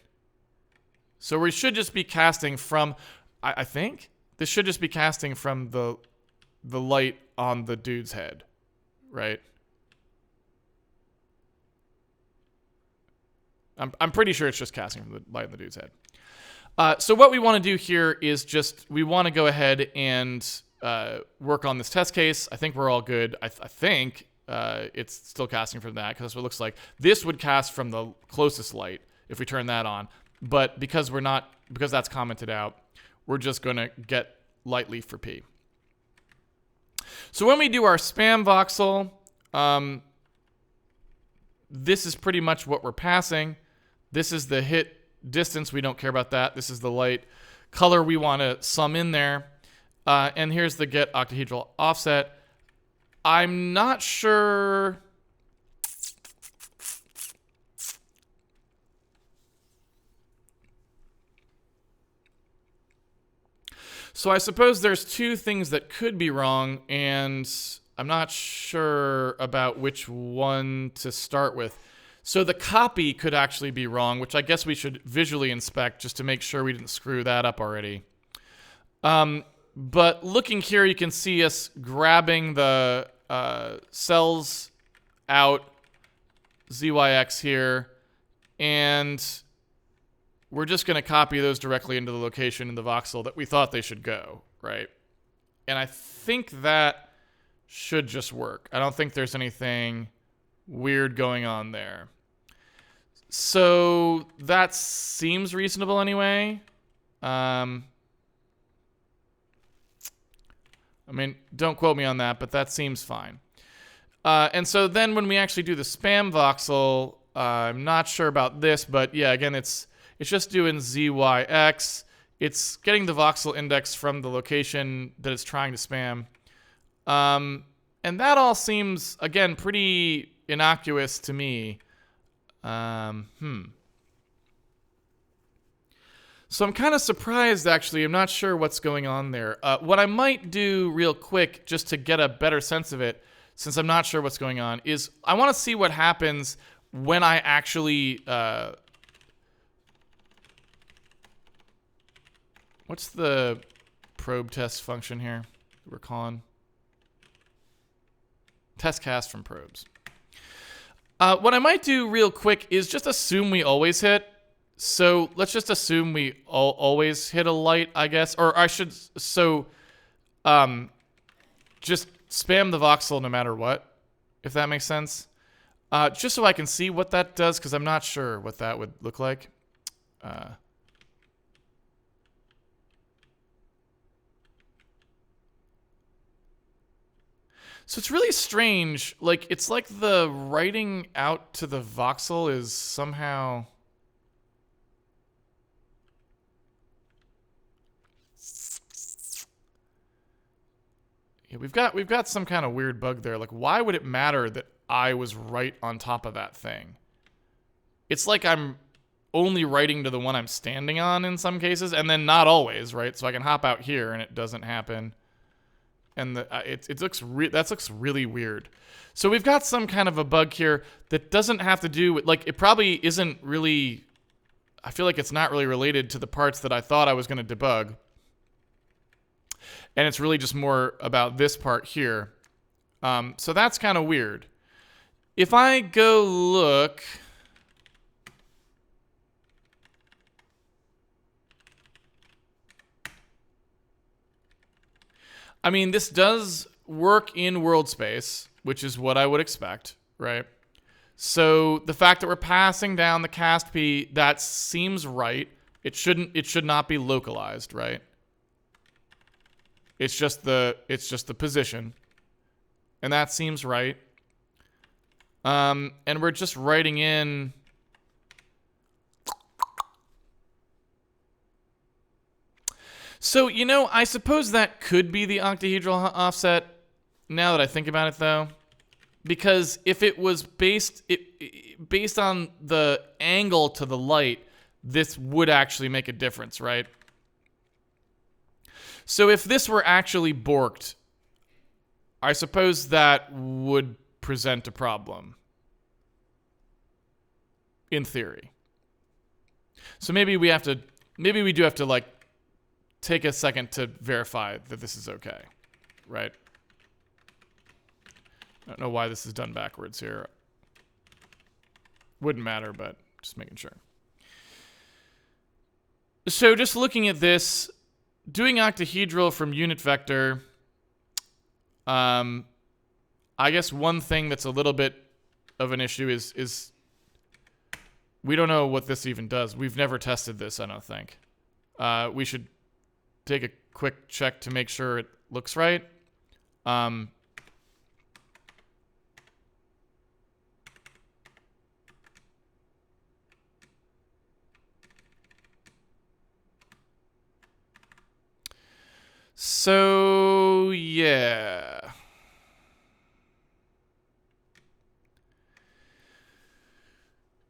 So we should just be casting from, I think, this should just be casting from the light on the dude's head, right? I'm pretty sure it's just casting from the light on the dude's head. So what we want to do here is we want to go ahead and work on this test case. I think we're all good. I think it's still casting from that because that's what it looks like. This would cast from the closest light if we turn that on. But because that's commented out, we're just going to get lightly for P. So when we do our spam voxel, this is pretty much what we're passing. This is the hit distance. We don't care about that. This is the light color we want to sum in there. And here's the get octahedral offset. I'm not sure... So I suppose there's two things that could be wrong, and I'm not sure about which one to start with. So the copy could actually be wrong, which I guess we should visually inspect just to make sure we didn't screw that up already. But looking here, you can see us grabbing the cells out, ZYX here, and we're just going to copy those directly into the location in the voxel that we thought they should go, right? And I think that should just work. I don't think there's anything weird going on there. So that seems reasonable anyway. I mean, don't quote me on that, but that seems fine. And so then when we actually do the spam voxel, I'm not sure about this, but yeah, again, it's just doing ZYX. It's getting the voxel index from the location that it's trying to spam. And that all seems, again, pretty innocuous to me. So I'm kind of surprised, actually. I'm not sure what's going on there. What I might do real quick, just to get a better sense of it, since I'm not sure what's going on, is I want to see what happens when I actually... what's the probe test function here we're calling? Test cast from probes. What I might do real quick is just assume we always hit. So let's just assume we always hit a light, I guess. Or I should, so just spam the voxel no matter what, if that makes sense. Just so I can see what that does, because I'm not sure what that would look like. So it's really strange. Like, it's like the writing out to the voxel is somehow... Yeah, we've got some kind of weird bug there. Like, why would it matter that I was right on top of that thing. It's like I'm only writing to the one I'm standing on in some cases, and then not always, right? So I can hop out here and it doesn't happen. And it looks that looks really weird. So we've got some kind of a bug here that doesn't have to do with, like, it probably isn't really, I feel like it's not really related to the parts that I thought I was going to debug. And it's really just more about this part here. So that's kind of weird. If I go look, I mean, this does work in world space, which is what I would expect, right? So the fact that we're passing down the cast P, that seems right. It should not be localized, right? It's just the position. And that seems right. And we're just writing in so, you know, I suppose that could be the octahedral offset, now that I think about it, though. Because if it was based on the angle to the light, this would actually make a difference, right? So if this were actually borked, I suppose that would present a problem. In theory. So maybe we do have to, like, take a second to verify that this is okay, right? I don't know why this is done backwards here. Wouldn't matter, but just making sure. So just looking at this, doing octahedral from unit vector, I guess one thing that's a little bit of an issue is we don't know what this even does. We've never tested this, I don't think. We should take a quick check to make sure it looks right. So, yeah.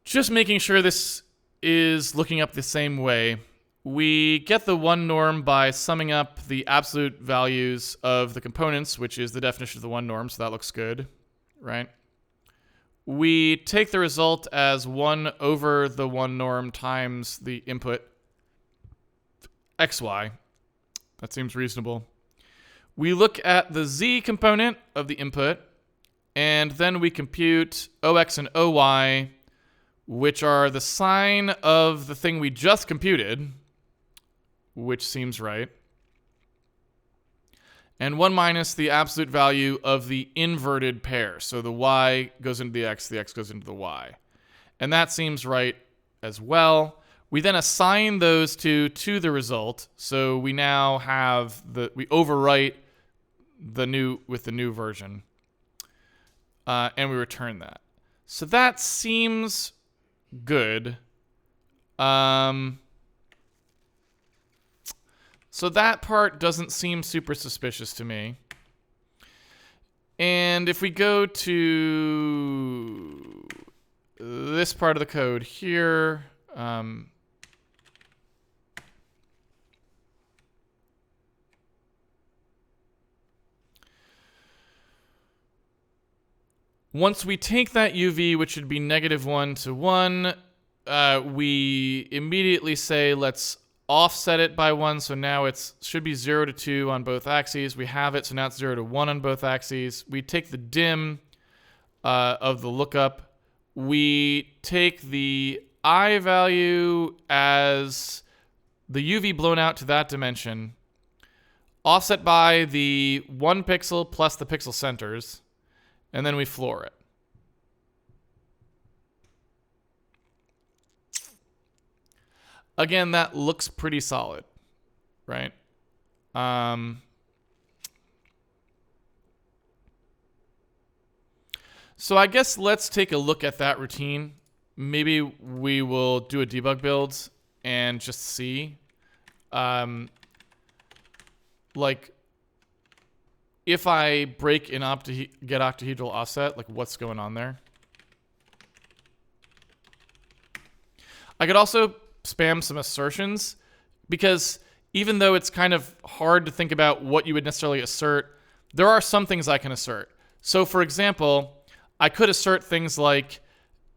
Just making sure this is looking up the same way. We get the one norm by summing up the absolute values of the components, which is the definition of the one norm, so that looks good, right? We take the result as 1 over the one norm times the input xy. That seems reasonable. We look at the z component of the input, and then we compute ox and oy, which are the sign of the thing we just computed, which seems right. And 1 minus the absolute value of the inverted pair. So the y goes into the x goes into the y. And that seems right as well. We then assign those two to the result. So we now have we overwrite the new with the new version. And we return that. So that seems good. So that part doesn't seem super suspicious to me. And if we go to this part of the code here, once we take that UV, which should be -1 to 1, we immediately say let's offset it by 1. So now it should be 0 to 2 on both axes. We have it, so now it's 0 to 1 on both axes. We take the dim of the lookup. We take the I value as the UV blown out to that dimension, offset by the 1 pixel plus the pixel centers, and then we floor it. Again, that looks pretty solid, right? So I guess let's take a look at that routine. Maybe we will do a debug build and just see. Like, if I break an get octahedral offset, like what's going on there. I could also spam some assertions, because even though it's kind of hard to think about what you would necessarily assert, there are some things I can assert. So for example, I could assert things like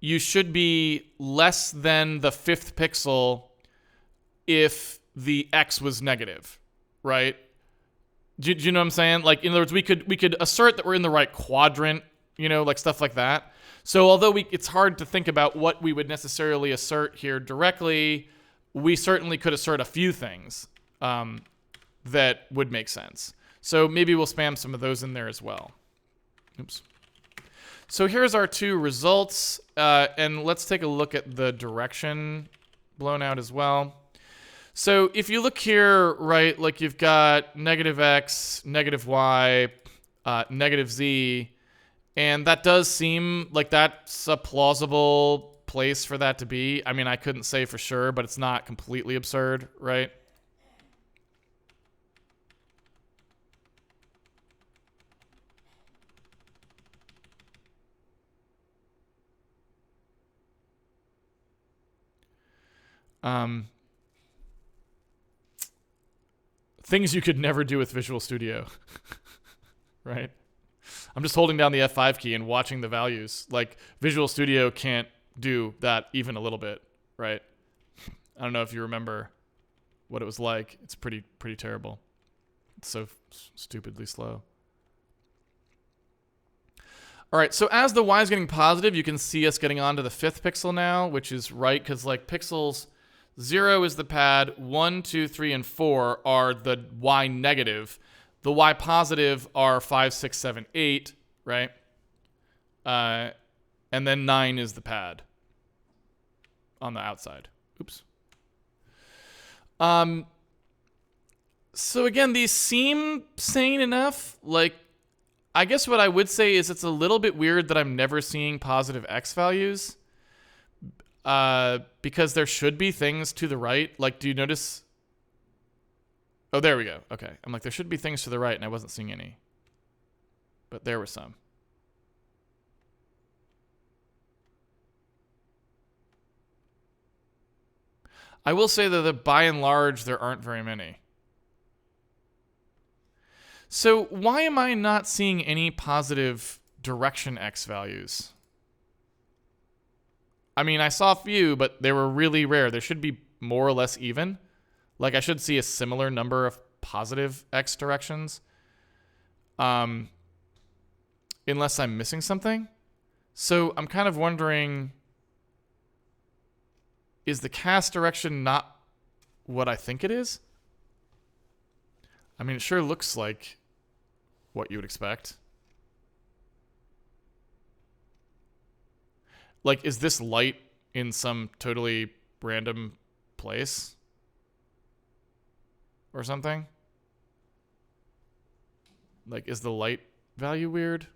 you should be less than the 5th pixel if the X was negative, right? Do you know what I'm saying? Like, in other words, we could assert that we're in the right quadrant, you know, like stuff like that. So although it's hard to think about what we would necessarily assert here directly, we certainly could assert a few things that would make sense. So maybe we'll spam some of those in there as well. Oops. So here's our 2 results, and let's take a look at the direction blown out as well. So if you look here, right, like you've got negative X, negative Y, negative Z, and that does seem like that's a plausible place for that to be. I mean, I couldn't say for sure, but it's not completely absurd, right? Things you could never do with Visual Studio, right? I'm just holding down the F5 key and watching the values. Like, Visual Studio can't do that even a little bit, right? I don't know if you remember what it was like. It's pretty terrible. It's so stupidly slow. All right, so as the Y is getting positive, you can see us getting onto the 5th pixel now, which is right, because like pixels 0 is the pad, 1, 2, 3, and 4 are the Y negative. The Y positive are 5, 6, 7, 8, right? And then 9 is the pad on the outside. Oops. So again, these seem sane enough. Like, I guess what I would say is it's a little bit weird that I'm never seeing positive X values. Because there should be things to the right. Like, do you notice? Oh, there we go. Okay. I'm like, there should be things to the right, and I wasn't seeing any. But there were some. I will say that by and large, there aren't very many. So why am I not seeing any positive direction X values? I mean, I saw a few, but they were really rare. There should be more or less even. Like, I should see a similar number of positive X directions. Unless I'm missing something. So I'm kind of wondering, is the cast direction not what I think it is? I mean, it sure looks like what you would expect. Like, is this light in some totally random place? Or something? Like, is the light value weird?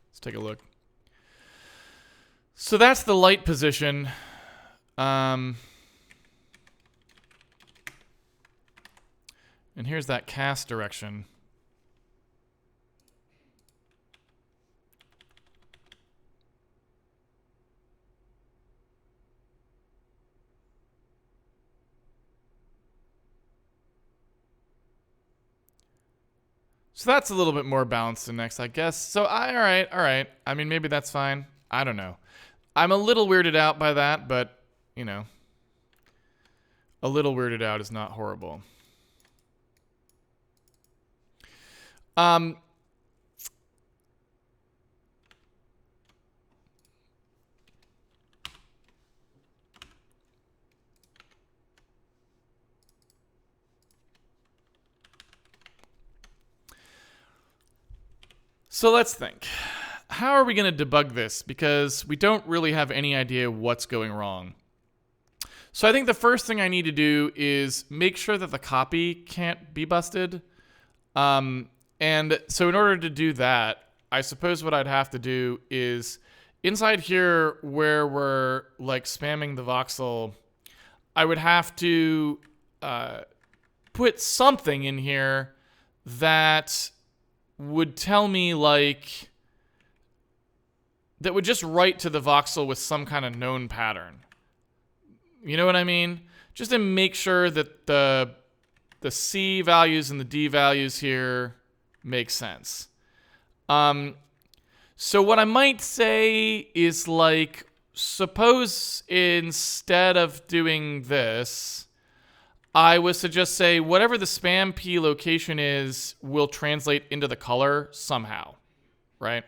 Let's take a look. So that's the light position. And here's that cast direction. So that's a little bit more balanced than next, I guess. So all right. I mean, maybe that's fine. I don't know. I'm a little weirded out by that, but, you know, a little weirded out is not horrible. So let's think. How are we going to debug this? Because we don't really have any idea what's going wrong. So I think the first thing I need to do is make sure that the copy can't be busted. And so in order to do that, I suppose what I'd have to do is inside here where we're like spamming the voxel, I would have to put something in here that would tell me like, that would just write to the voxel with some kind of known pattern. You know what I mean? Just to make sure that the C values and the D values here make sense. So what I might say is like, suppose instead of doing this, I was to just say whatever the spam P location is will translate into the color somehow, right?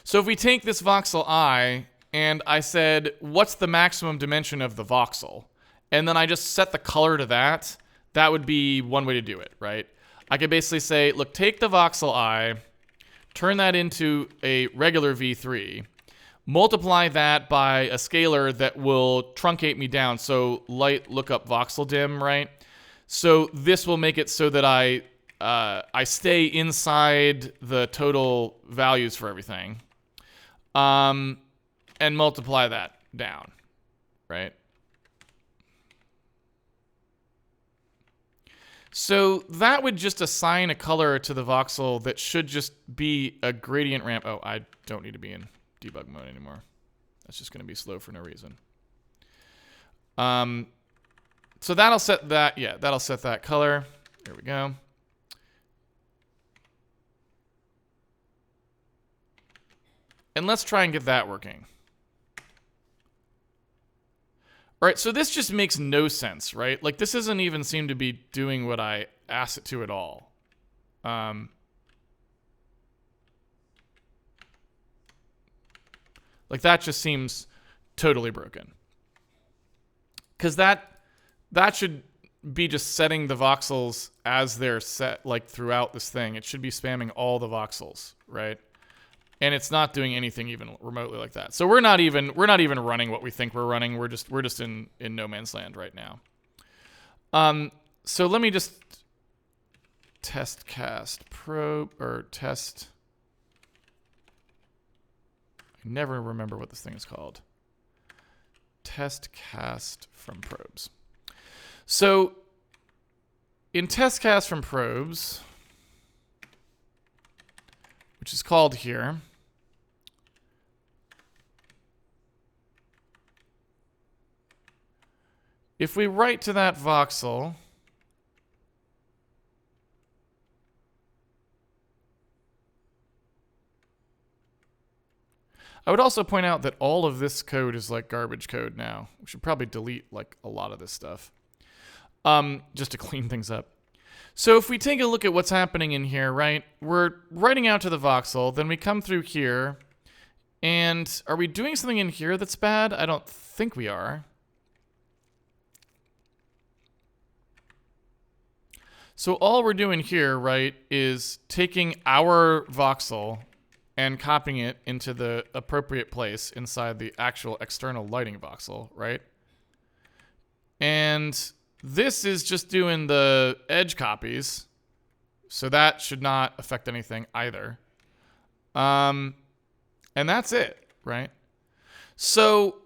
So if we take this voxel I, and I said, what's the maximum dimension of the voxel? And then I just set the color to that, that would be one way to do it, right? I could basically say, look, take the voxel I, turn that into a regular V3, multiply that by a scalar that will truncate me down. So light lookup voxel dim, right? So this will make it so that I stay inside the total values for everything. And multiply that down, right? So that would just assign a color to the voxel that should just be a gradient ramp. Oh, I don't need to be in debug mode anymore. That's just going to be slow for no reason. So that'll set that, yeah, that'll set that color. There we go. And let's try and get that working. All right, so this just makes no sense, right? Like, this doesn't even seem to be doing what I asked it to at all. Like, that just seems totally broken. Because that should be just setting the voxels as they're set, like, throughout this thing. It should be spamming all the voxels, right? And it's not doing anything even remotely like that. So we're not even running what we think we're running. We're just in no man's land right now. So let me just test cast probe or test. I never remember what this thing is called. Test cast from probes. So in test cast from probes, which is called here, if we write to that voxel, I would also point out that all of this code is like garbage code now. We should probably delete like a lot of this stuff, just to clean things up. So if we take a look at what's happening in here, right? We're writing out to the voxel, then we come through here, and are we doing something in here that's bad? I don't think we are. So all we're doing here, right, is taking our voxel and copying it into the appropriate place inside the actual external lighting voxel, right? And this is just doing the edge copies, so that should not affect anything either. And that's it, right? So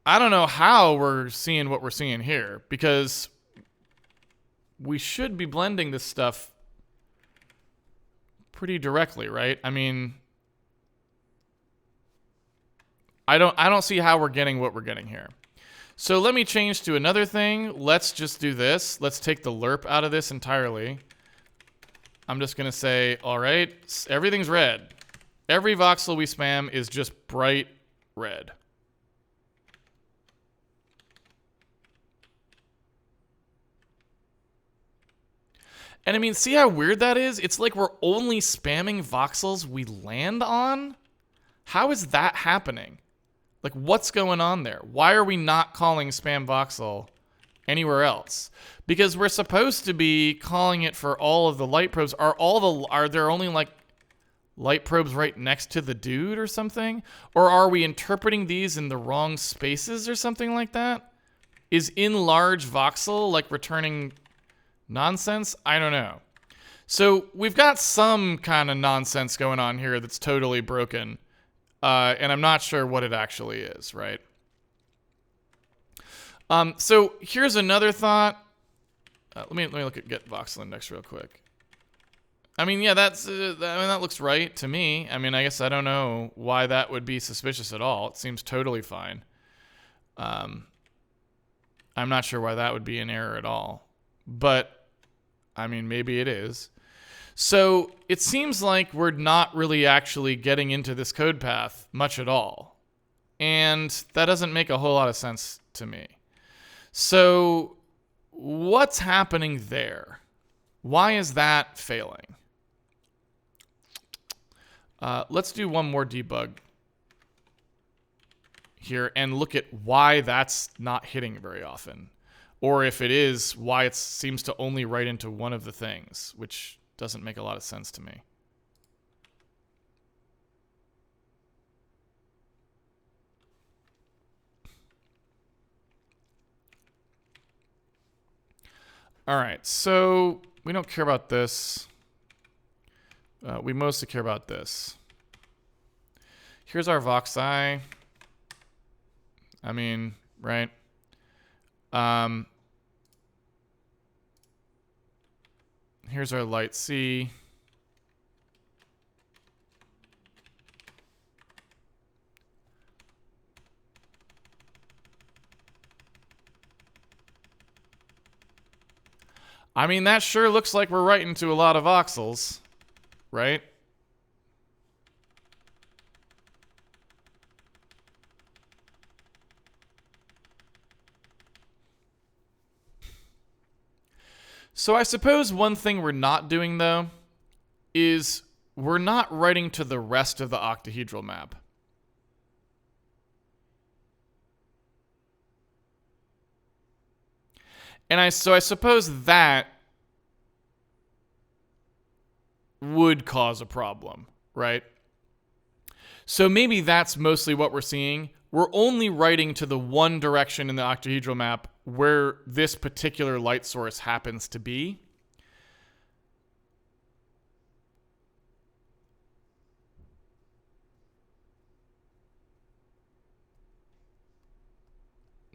I don't know how we're seeing what we're seeing here, because we should be blending this stuff pretty directly, right? I mean, I don't see how we're getting what we're getting here. So let me change to another thing. Let's just do this. Let's take the lerp out of this entirely. I'm just gonna say, all right, everything's red. Every voxel we spam is just bright red. And I mean, see how weird that is? It's like we're only spamming voxels we land on? How is that happening? Like, what's going on there? Why are we not calling spam voxel anywhere else? Because we're supposed to be calling it for all of the light probes. Are there only like light probes right next to the dude or something? Or are we interpreting these in the wrong spaces or something like that? Is enlarge voxel like returning nonsense? I don't know. So we've got some kind of nonsense going on here that's totally broken. and I'm not sure what it actually is, right? So here's another thought. Let me look at get voxel index real quick. I mean, yeah, that looks right to me. I mean, I guess I don't know why that would be suspicious at all. It seems totally fine. I'm not sure why that would be an error at all, but I mean, maybe it is. So it seems like we're not really actually getting into this code path much at all, and that doesn't make a whole lot of sense to me. So what's happening there? Why is that failing? Let's do one more debug here and look at why that's not hitting very often. Or if it is, why it seems to only write into one of the things, which doesn't make a lot of sense to me. All right, so we don't care about this. We mostly care about this. Here's our Voxi. I mean, right? Here's our light C. I mean, that sure looks like we're writing to a lot of voxels, right? So I suppose one thing we're not doing, though, is we're not writing to the rest of the octahedral map. And so I suppose that would cause a problem, right? So maybe that's mostly what we're seeing. We're only writing to the one direction in the octahedral map where this particular light source happens to be.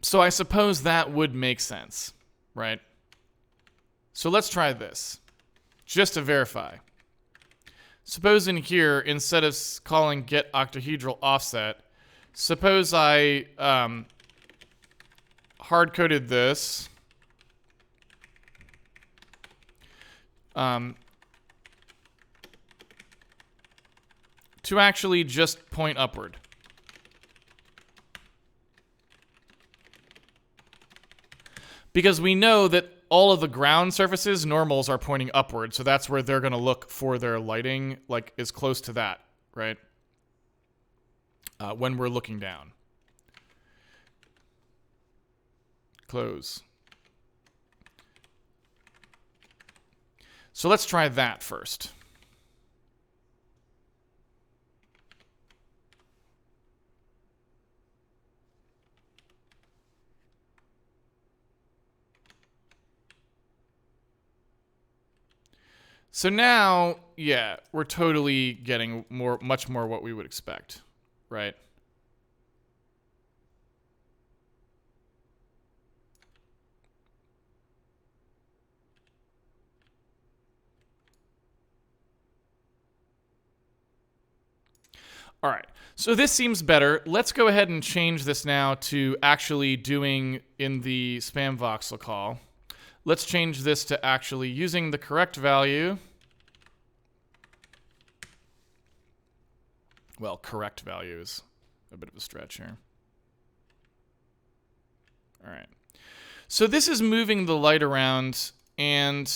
So I suppose that would make sense, right? So let's try this, just to verify. Suppose in here, instead of calling get octahedral offset, suppose I hard-coded this to actually just point upward. Because we know that all of the ground surfaces, normals, are pointing upward, so that's where they're going to look for their lighting, like, is close to that, right? When we're looking down. Close. So let's try that first. So now, yeah, we're totally getting much more what we would expect, right? All right, so this seems better. Let's go ahead and change this now to actually doing in the spam voxel call. Let's change this to actually using the correct value. Well, correct value is a bit of a stretch here. All right. So this is moving the light around, and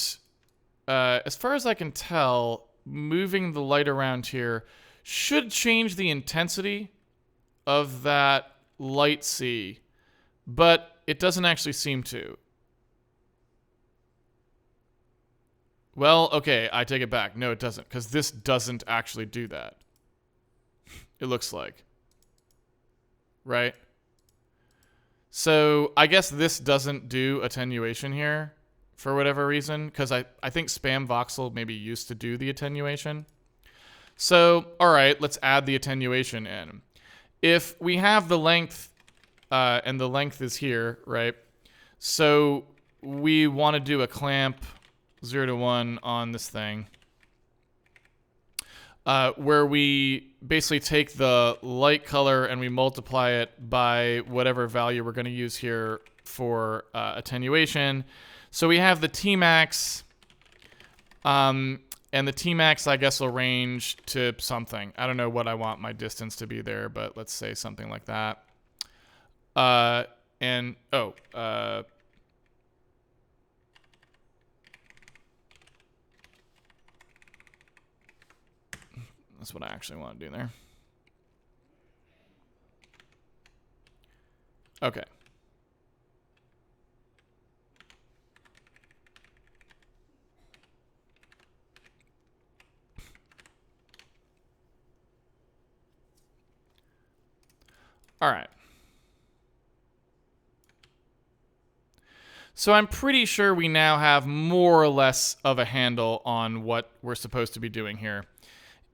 as far as I can tell, moving the light around here should change the intensity of that light C, but it doesn't actually seem to. Well, okay, I take it back. No, it doesn't, because this doesn't actually do that. It looks like. Right? So I guess this doesn't do attenuation here for whatever reason, because I think spam voxel maybe used to do the attenuation. So, all right, let's add the attenuation in. If we have the length, and the length is here, right? So we want to do a clamp 0 to 1 on this thing, where we basically take the light color and we multiply it by whatever value we're going to use here for attenuation. So we have the Tmax, and the Tmax, I guess, will range to something. I don't know what I want my distance to be there, but let's say something like that. That's what I actually want to do there. Okay. All right. So I'm pretty sure we now have more or less of a handle on what we're supposed to be doing here.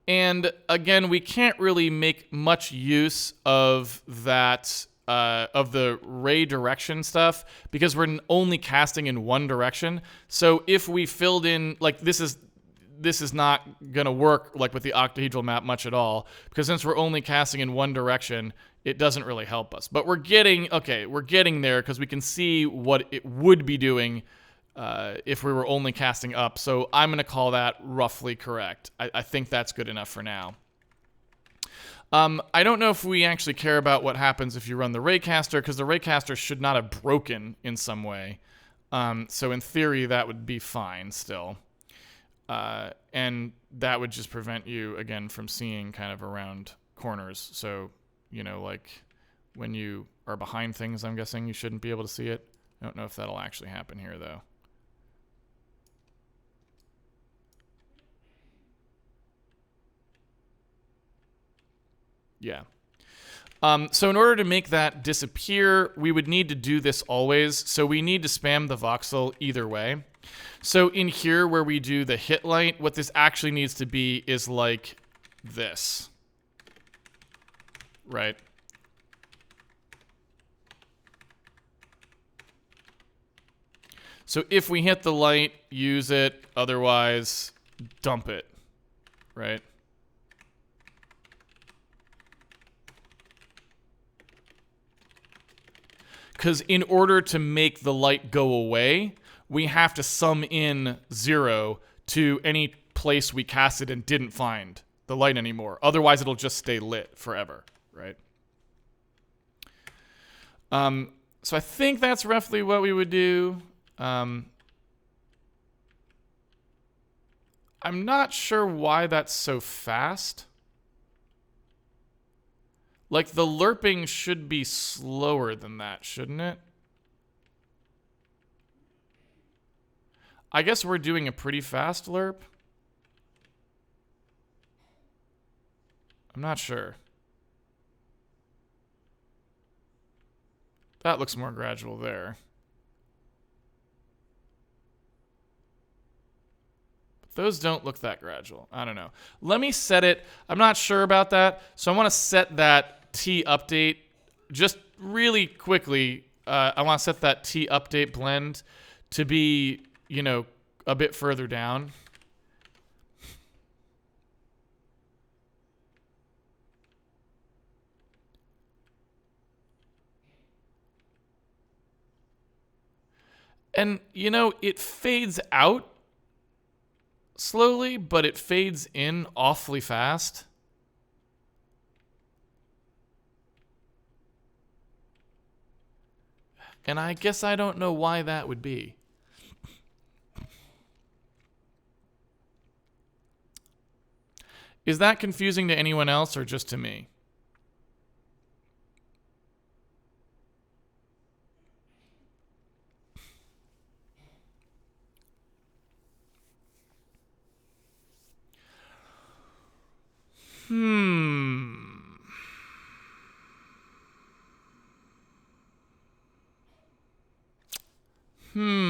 And again, we can't really make much use of that, of the ray direction stuff, because we're only casting in one direction. So if we filled in, like, this is not gonna work like with the octahedral map much at all, because since we're only casting in one direction, it doesn't really help us. But we're getting there, because we can see what it would be doing if we were only casting up. So I'm going to call that roughly correct. I think that's good enough for now. I don't know if we actually care about what happens if you run the raycaster, because the raycaster should not have broken in some way. So in theory, that would be fine still. And that would just prevent you, again, from seeing kind of around corners. So, you know, like when you are behind things, I'm guessing you shouldn't be able to see it. I don't know if that'll actually happen here, though. Yeah. So in order to make that disappear, we would need to do this always. So we need to spam the voxel either way. So in here where we do the hit light, what this actually needs to be is like this. Right? So if we hit the light, use it. Otherwise, dump it. Right? Because in order to make the light go away, we have to sum in 0 to any place we casted and didn't find the light anymore. Otherwise, it'll just stay lit forever, right? So I think that's roughly what we would do. I'm not sure why that's so fast. Like, the lerping should be slower than that, shouldn't it? I guess we're doing a pretty fast lerp. I'm not sure. That looks more gradual there. Those don't look that gradual. I don't know. Let me set it. I'm not sure about that. So I want to set that T update just really quickly. I want to set that T update blend to be, you know, a bit further down. And, you know, it fades out slowly, but it fades in awfully fast. And I guess I don't know why that would be. Is that confusing to anyone else or just to me?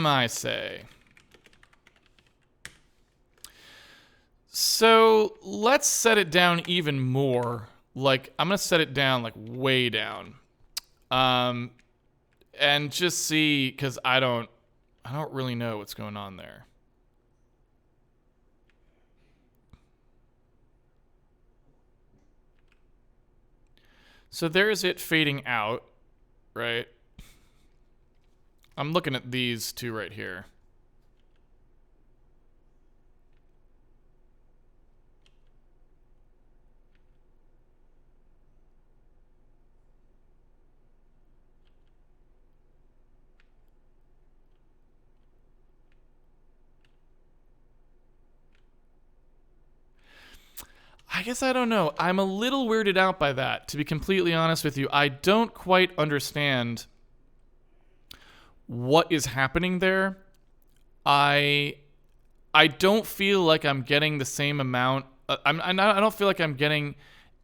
I say. So let's set it down even more. Like, I'm going to set it down like way down. And just see, because I don't really know what's going on there. So there's it fading out, right? I'm looking at these two right here. I guess I don't know. I'm a little weirded out by that, to be completely honest with you. I don't quite understand what is happening there. I don't feel like I'm getting the same amount. I don't feel like I'm getting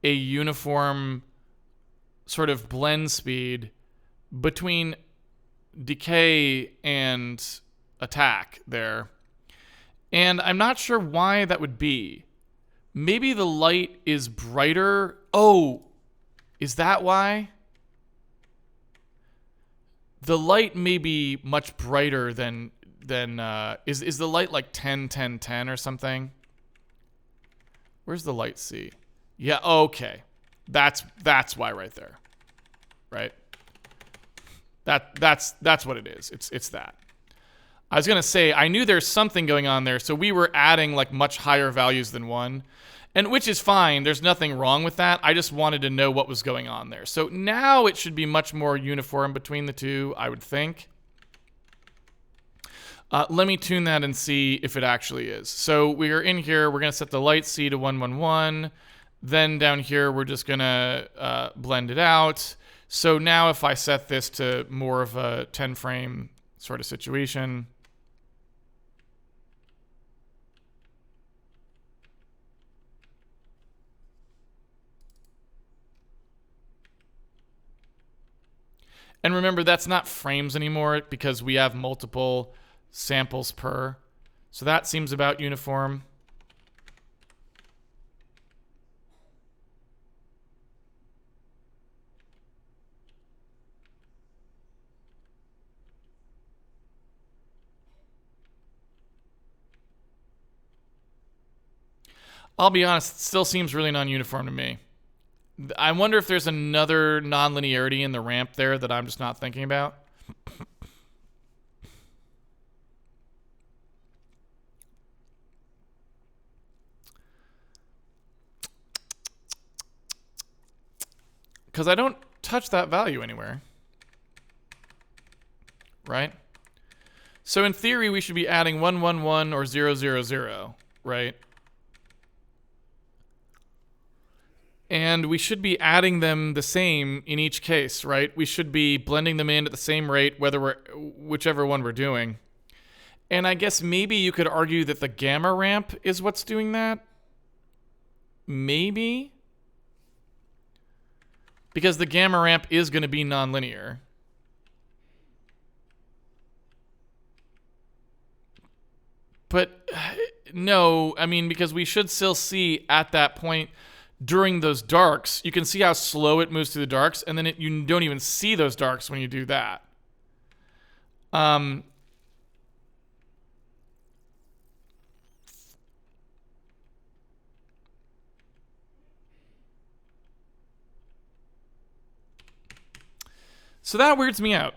a uniform sort of blend speed between decay and attack there. And I'm not sure why that would be. Maybe the light is brighter. Oh, is that why? The light may be much brighter than is the light like 10 10 10 or something? Where's the light C? Yeah, okay. That's why right there. Right? That's what it is. It's that. I was going to say, I knew there's something going on there, so we were adding like much higher values than 1, and which is fine. There's nothing wrong with that. I just wanted to know what was going on there. So now it should be much more uniform between the two, I would think. Let me tune that and see if it actually is. So we are in here. We're going to set the light C to 111. Then down here, we're just going to blend it out. So now if I set this to more of a 10 frame sort of situation, and remember, that's not frames anymore because we have multiple samples per. So that seems about uniform. I'll be honest, it still seems really non-uniform to me. I wonder if there's another non-linearity in the ramp there that I'm just not thinking about. Because I don't touch that value anywhere. Right? So in theory, we should be adding 111 or 000, right? And we should be adding them the same in each case, right? We should be blending them in at the same rate, whichever one we're doing. And I guess maybe you could argue that the gamma ramp is what's doing that. Maybe. Because the gamma ramp is going to be nonlinear. But no, I mean, because we should still see at that point during those darks, you can see how slow it moves through the darks, and then you don't even see those darks when you do that. So that weirds me out.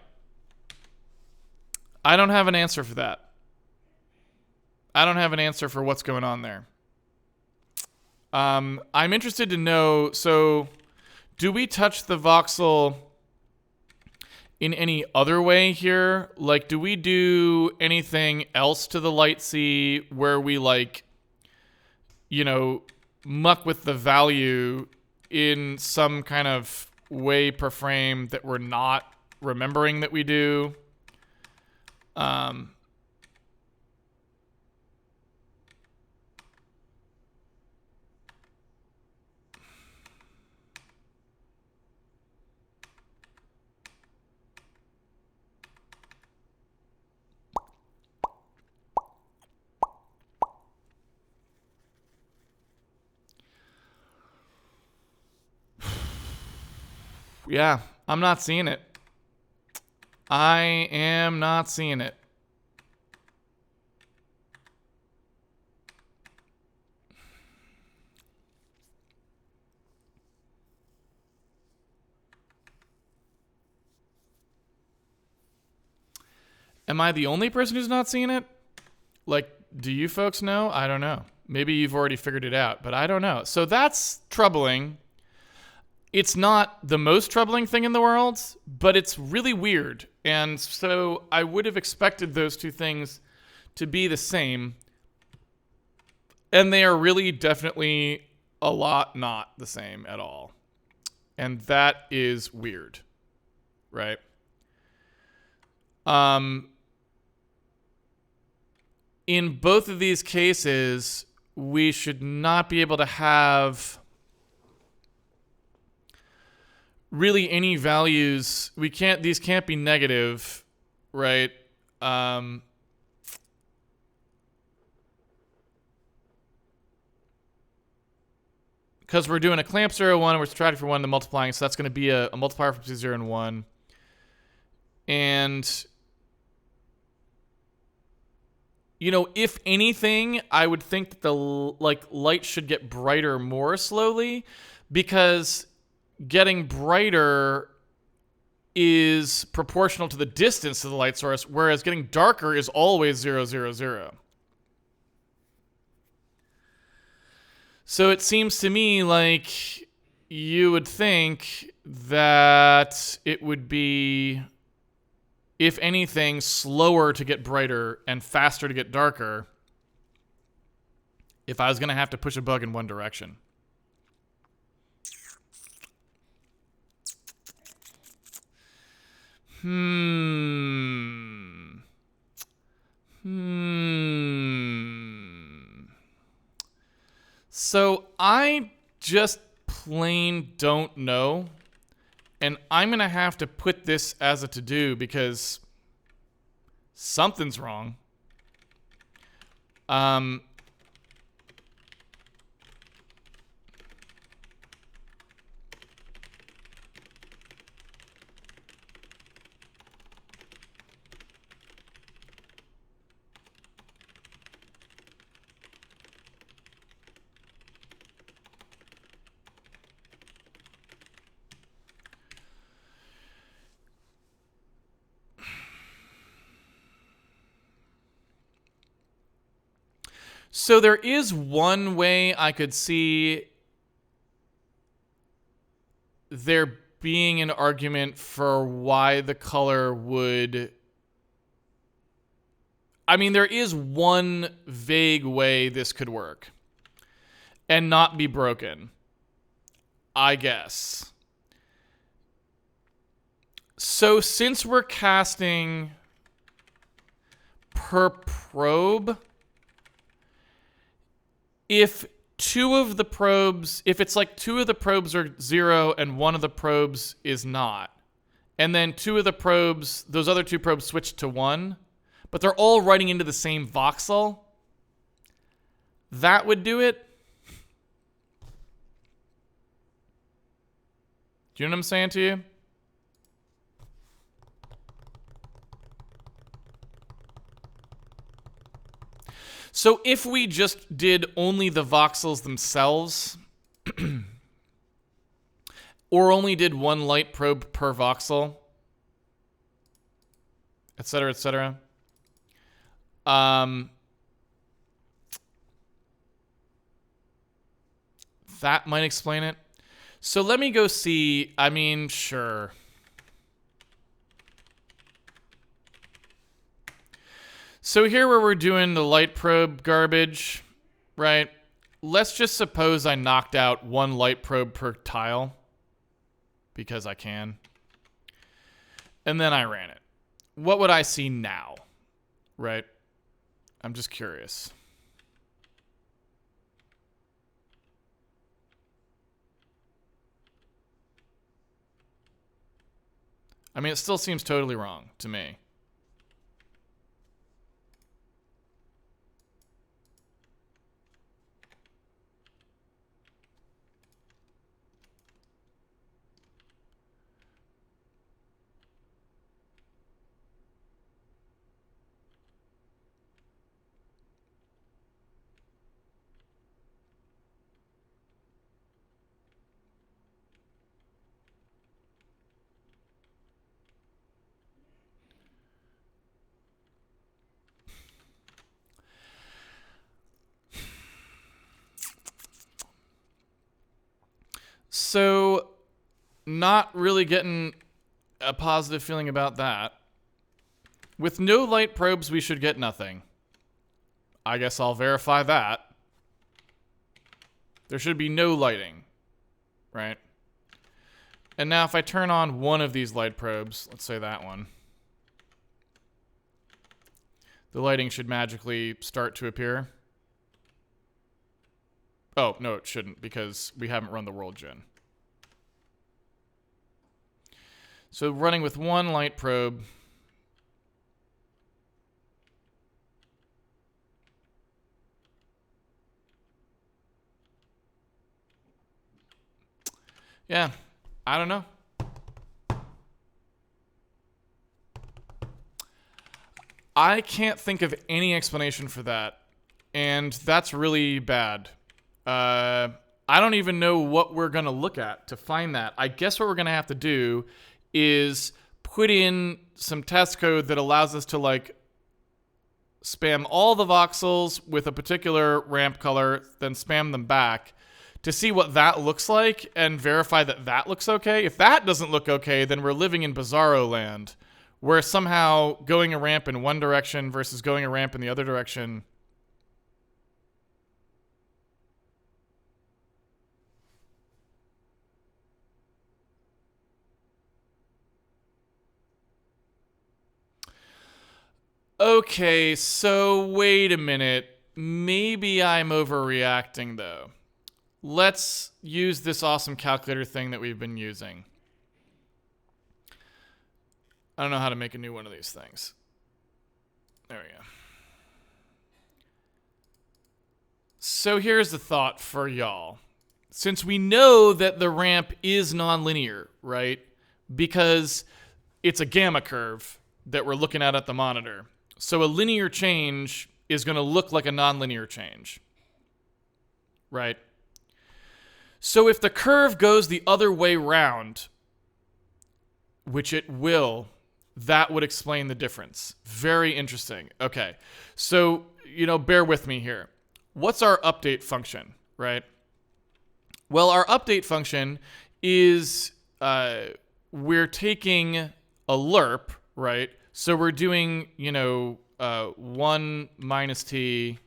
I don't have an answer for that. I don't have an answer for what's going on there. I'm interested to know, so do we touch the voxel in any other way here? Like, do we do anything else to the light C where we, like, you know, muck with the value in some kind of way per frame that we're not remembering that we do? Yeah, I'm not seeing it. I am not seeing it. Am I the only person who's not seeing it? Like, do you folks know? I don't know. Maybe you've already figured it out, but I don't know. So that's troubling. It's not the most troubling thing in the world, but it's really weird. And so I would have expected those two things to be the same. And they are really definitely a lot not the same at all. And that is weird, right? In both of these cases, we should not be able to have really any values. These can't be negative, right? Because we're doing a clamp 0, 1, and we're subtracting for 1 and multiplying, so that's going to be a multiplier from 0 and 1. And, you know, if anything, I would think that the light should get brighter more slowly, because getting brighter is proportional to the distance to the light source, whereas getting darker is always 0, 0, 0. So it seems to me like you would think that it would be, if anything, slower to get brighter and faster to get darker if I was going to have to push a bug in one direction. So I just plain don't know. And I'm going to have to put this as a to-do because something's wrong. So there is one way I could see there being an argument for why the color would... I mean, there is one vague way this could work and not be broken, I guess. So since we're casting per probe, if it's like two of the probes are 0 and one of the probes is not, and then two of the probes, those other two probes switch to 1, but they're all writing into the same voxel, that would do it. Do you know what I'm saying to you? So if we just did only the voxels themselves, or only did one light probe per voxel, etc., etc., that might explain it. So let me go see. I mean, sure. So here where we're doing the light probe garbage, right? Let's just suppose I knocked out one light probe per tile because I can. And then I ran it. What would I see now, right? I'm just curious. I mean, it still seems totally wrong to me. Not really getting a positive feeling about that. With no light probes, we should get nothing. I guess I'll verify that. There should be no lighting, right? And now if I turn on one of these light probes, let's say that one, the lighting should magically start to appear. Oh, no, it shouldn't, because we haven't run the world gen. So running with one light probe. Yeah, I don't know. I can't think of any explanation for that, and that's really bad. I don't even know what we're going to look at to find that. I guess what we're going to have to do is put in some test code that allows us to, like, spam all the voxels with a particular ramp color, then spam them back to see what that looks like and verify that that looks okay. If that doesn't look okay, then we're living in bizarro land, where somehow going a ramp in one direction versus going a ramp in the other direction. Okay, so wait a minute. Maybe I'm overreacting, though. Let's use this awesome calculator thing that we've been using. I don't know how to make a new one of these things. There we go. So here's the thought for y'all. Since we know that the ramp is nonlinear, right? Because it's a gamma curve that we're looking at the monitor. So a linear change is going to look like a nonlinear change, right? So if the curve goes the other way round, which it will, that would explain the difference. Very interesting. Okay, so, bear with me here. What's our update function, right? Well, our update function is we're taking a lerp, right? So we're doing, 1 minus t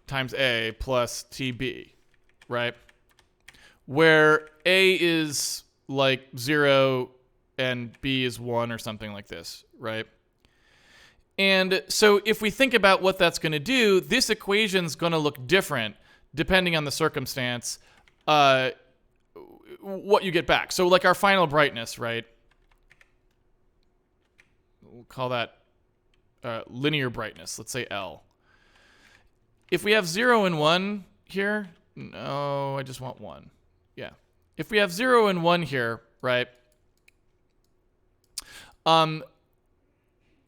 times a plus tb, right? Where a is like 0 and b is 1 or something like this, right? And so if we think about what that's going to do, this equation's going to look different depending on the circumstance, what you get back. So like our final brightness, right? We'll call that linear brightness. Let's say L. If we have 0 and 1 here, no, I just want 1. Yeah. If we have 0 and 1 here, right?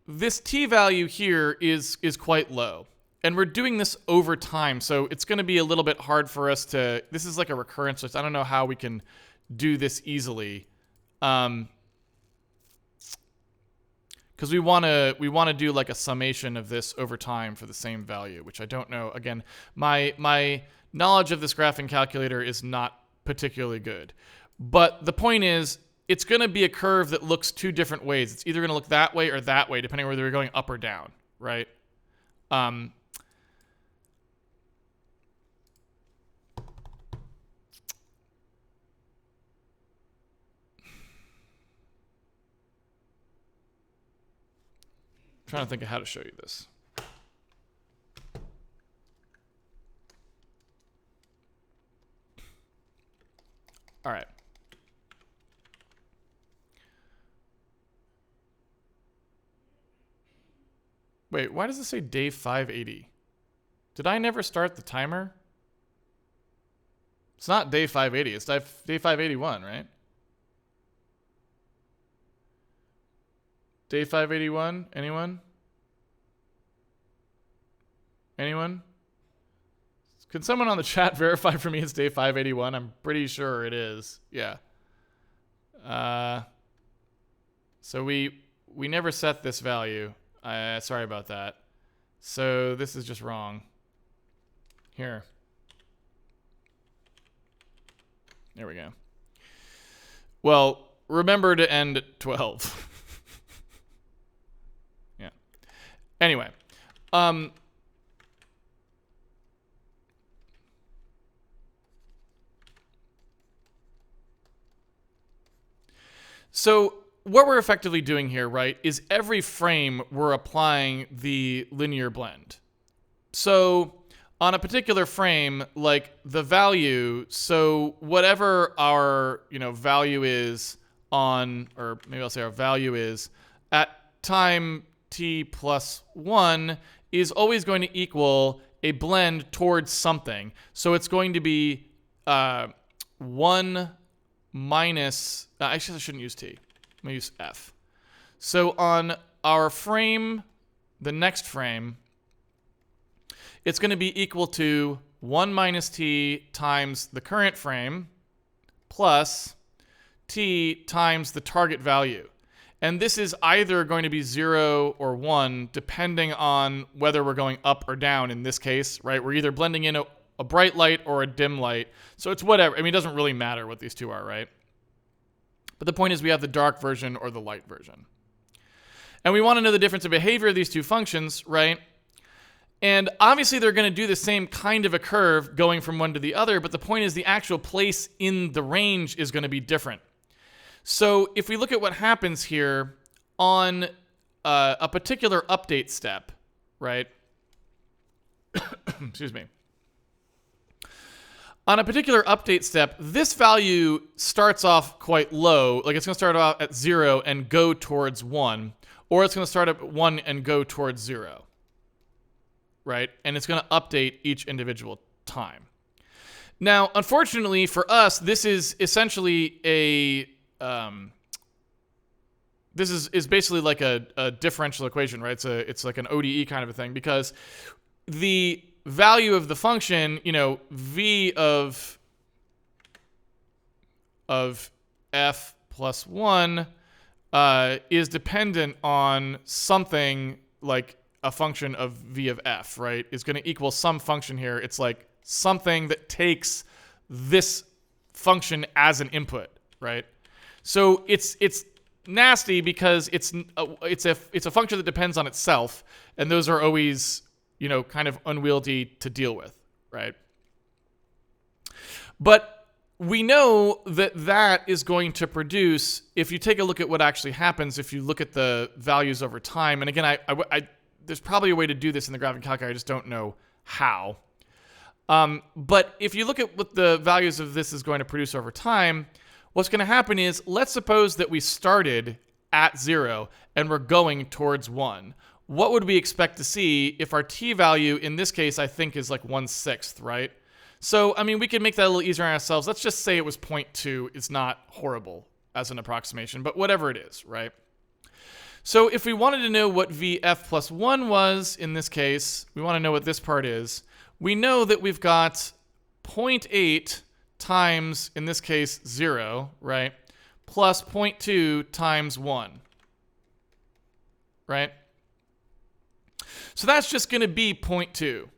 This t value here is quite low. And we're doing this over time, so it's going to be a little bit hard for us to... This is like a recurrence, so I don't know how we can do this easily. Because we want to do like a summation of this over time for the same value, which I don't know. Again, my knowledge of this graphing calculator is not particularly good. But the point is, it's going to be a curve that looks two different ways. It's either going to look that way or that way, depending on whether you're going up or down, right? Trying to think of how to show you this. All right. Wait, why does it say day 580? Did I never start the timer? It's not day 580, it's day 581, right? Day 581? Anyone? Anyone? Can someone on the chat verify for me it's day 581? I'm pretty sure it is. Yeah. So we never set this value. Sorry about that. So this is just wrong. Here. There we go. Well, remember to end at 12. Yeah. Anyway. So what we're effectively doing here, right, is every frame we're applying the linear blend. So on a particular frame, like the value, so whatever our, value is on, or maybe I'll say our value is at time t plus 1 is always going to equal a blend towards something. So it's going to be 1 minus, actually I shouldn't use t. I'm going to use f. So on our frame, the next frame, it's going to be equal to 1 minus t times the current frame plus t times the target value. And this is either going to be 0 or 1, depending on whether we're going up or down in this case, right? We're either blending in a bright light or a dim light. So it's whatever. I mean, it doesn't really matter what these two are, right? But the point is we have the dark version or the light version. And we want to know the difference in behavior of these two functions, right? And obviously they're going to do the same kind of a curve going from one to the other, but the point is the actual place in the range is going to be different. So if we look at what happens here on a particular update step, right? Excuse me. On a particular update step, this value starts off quite low. Like it's going to start off at 0 and go towards 1. Or it's going to start at 1 and go towards 0. Right? And it's going to update each individual time. Now, unfortunately for us, this is essentially a... this is basically like a differential equation, right? It's like an ODE kind of a thing, because the value of the function, v of f plus 1 is dependent on something like a function of v of f, right? Is going to equal some function here. It's like something that takes this function as an input, right? So it's nasty because it's a function that depends on itself, and those are always kind of unwieldy to deal with, right? But we know that is going to produce, if you take a look at what actually happens, if you look at the values over time, and again, I there's probably a way to do this in the graphing calculator, I just don't know how. But if you look at what the values of this is going to produce over time, what's going to happen is, let's suppose that we started at 0 and we're going towards 1. What would we expect to see if our t value, in this case, I think is like 1/6, right? So, I mean, we can make that a little easier on ourselves. Let's just say it was 0.2. It's not horrible as an approximation, but whatever it is, right? So if we wanted to know what vf plus 1 was, in this case, we want to know what this part is. We know that we've got 0.8 times, in this case, 0, right? Plus 0.2 times 1, right? So that's just going to be 0.2.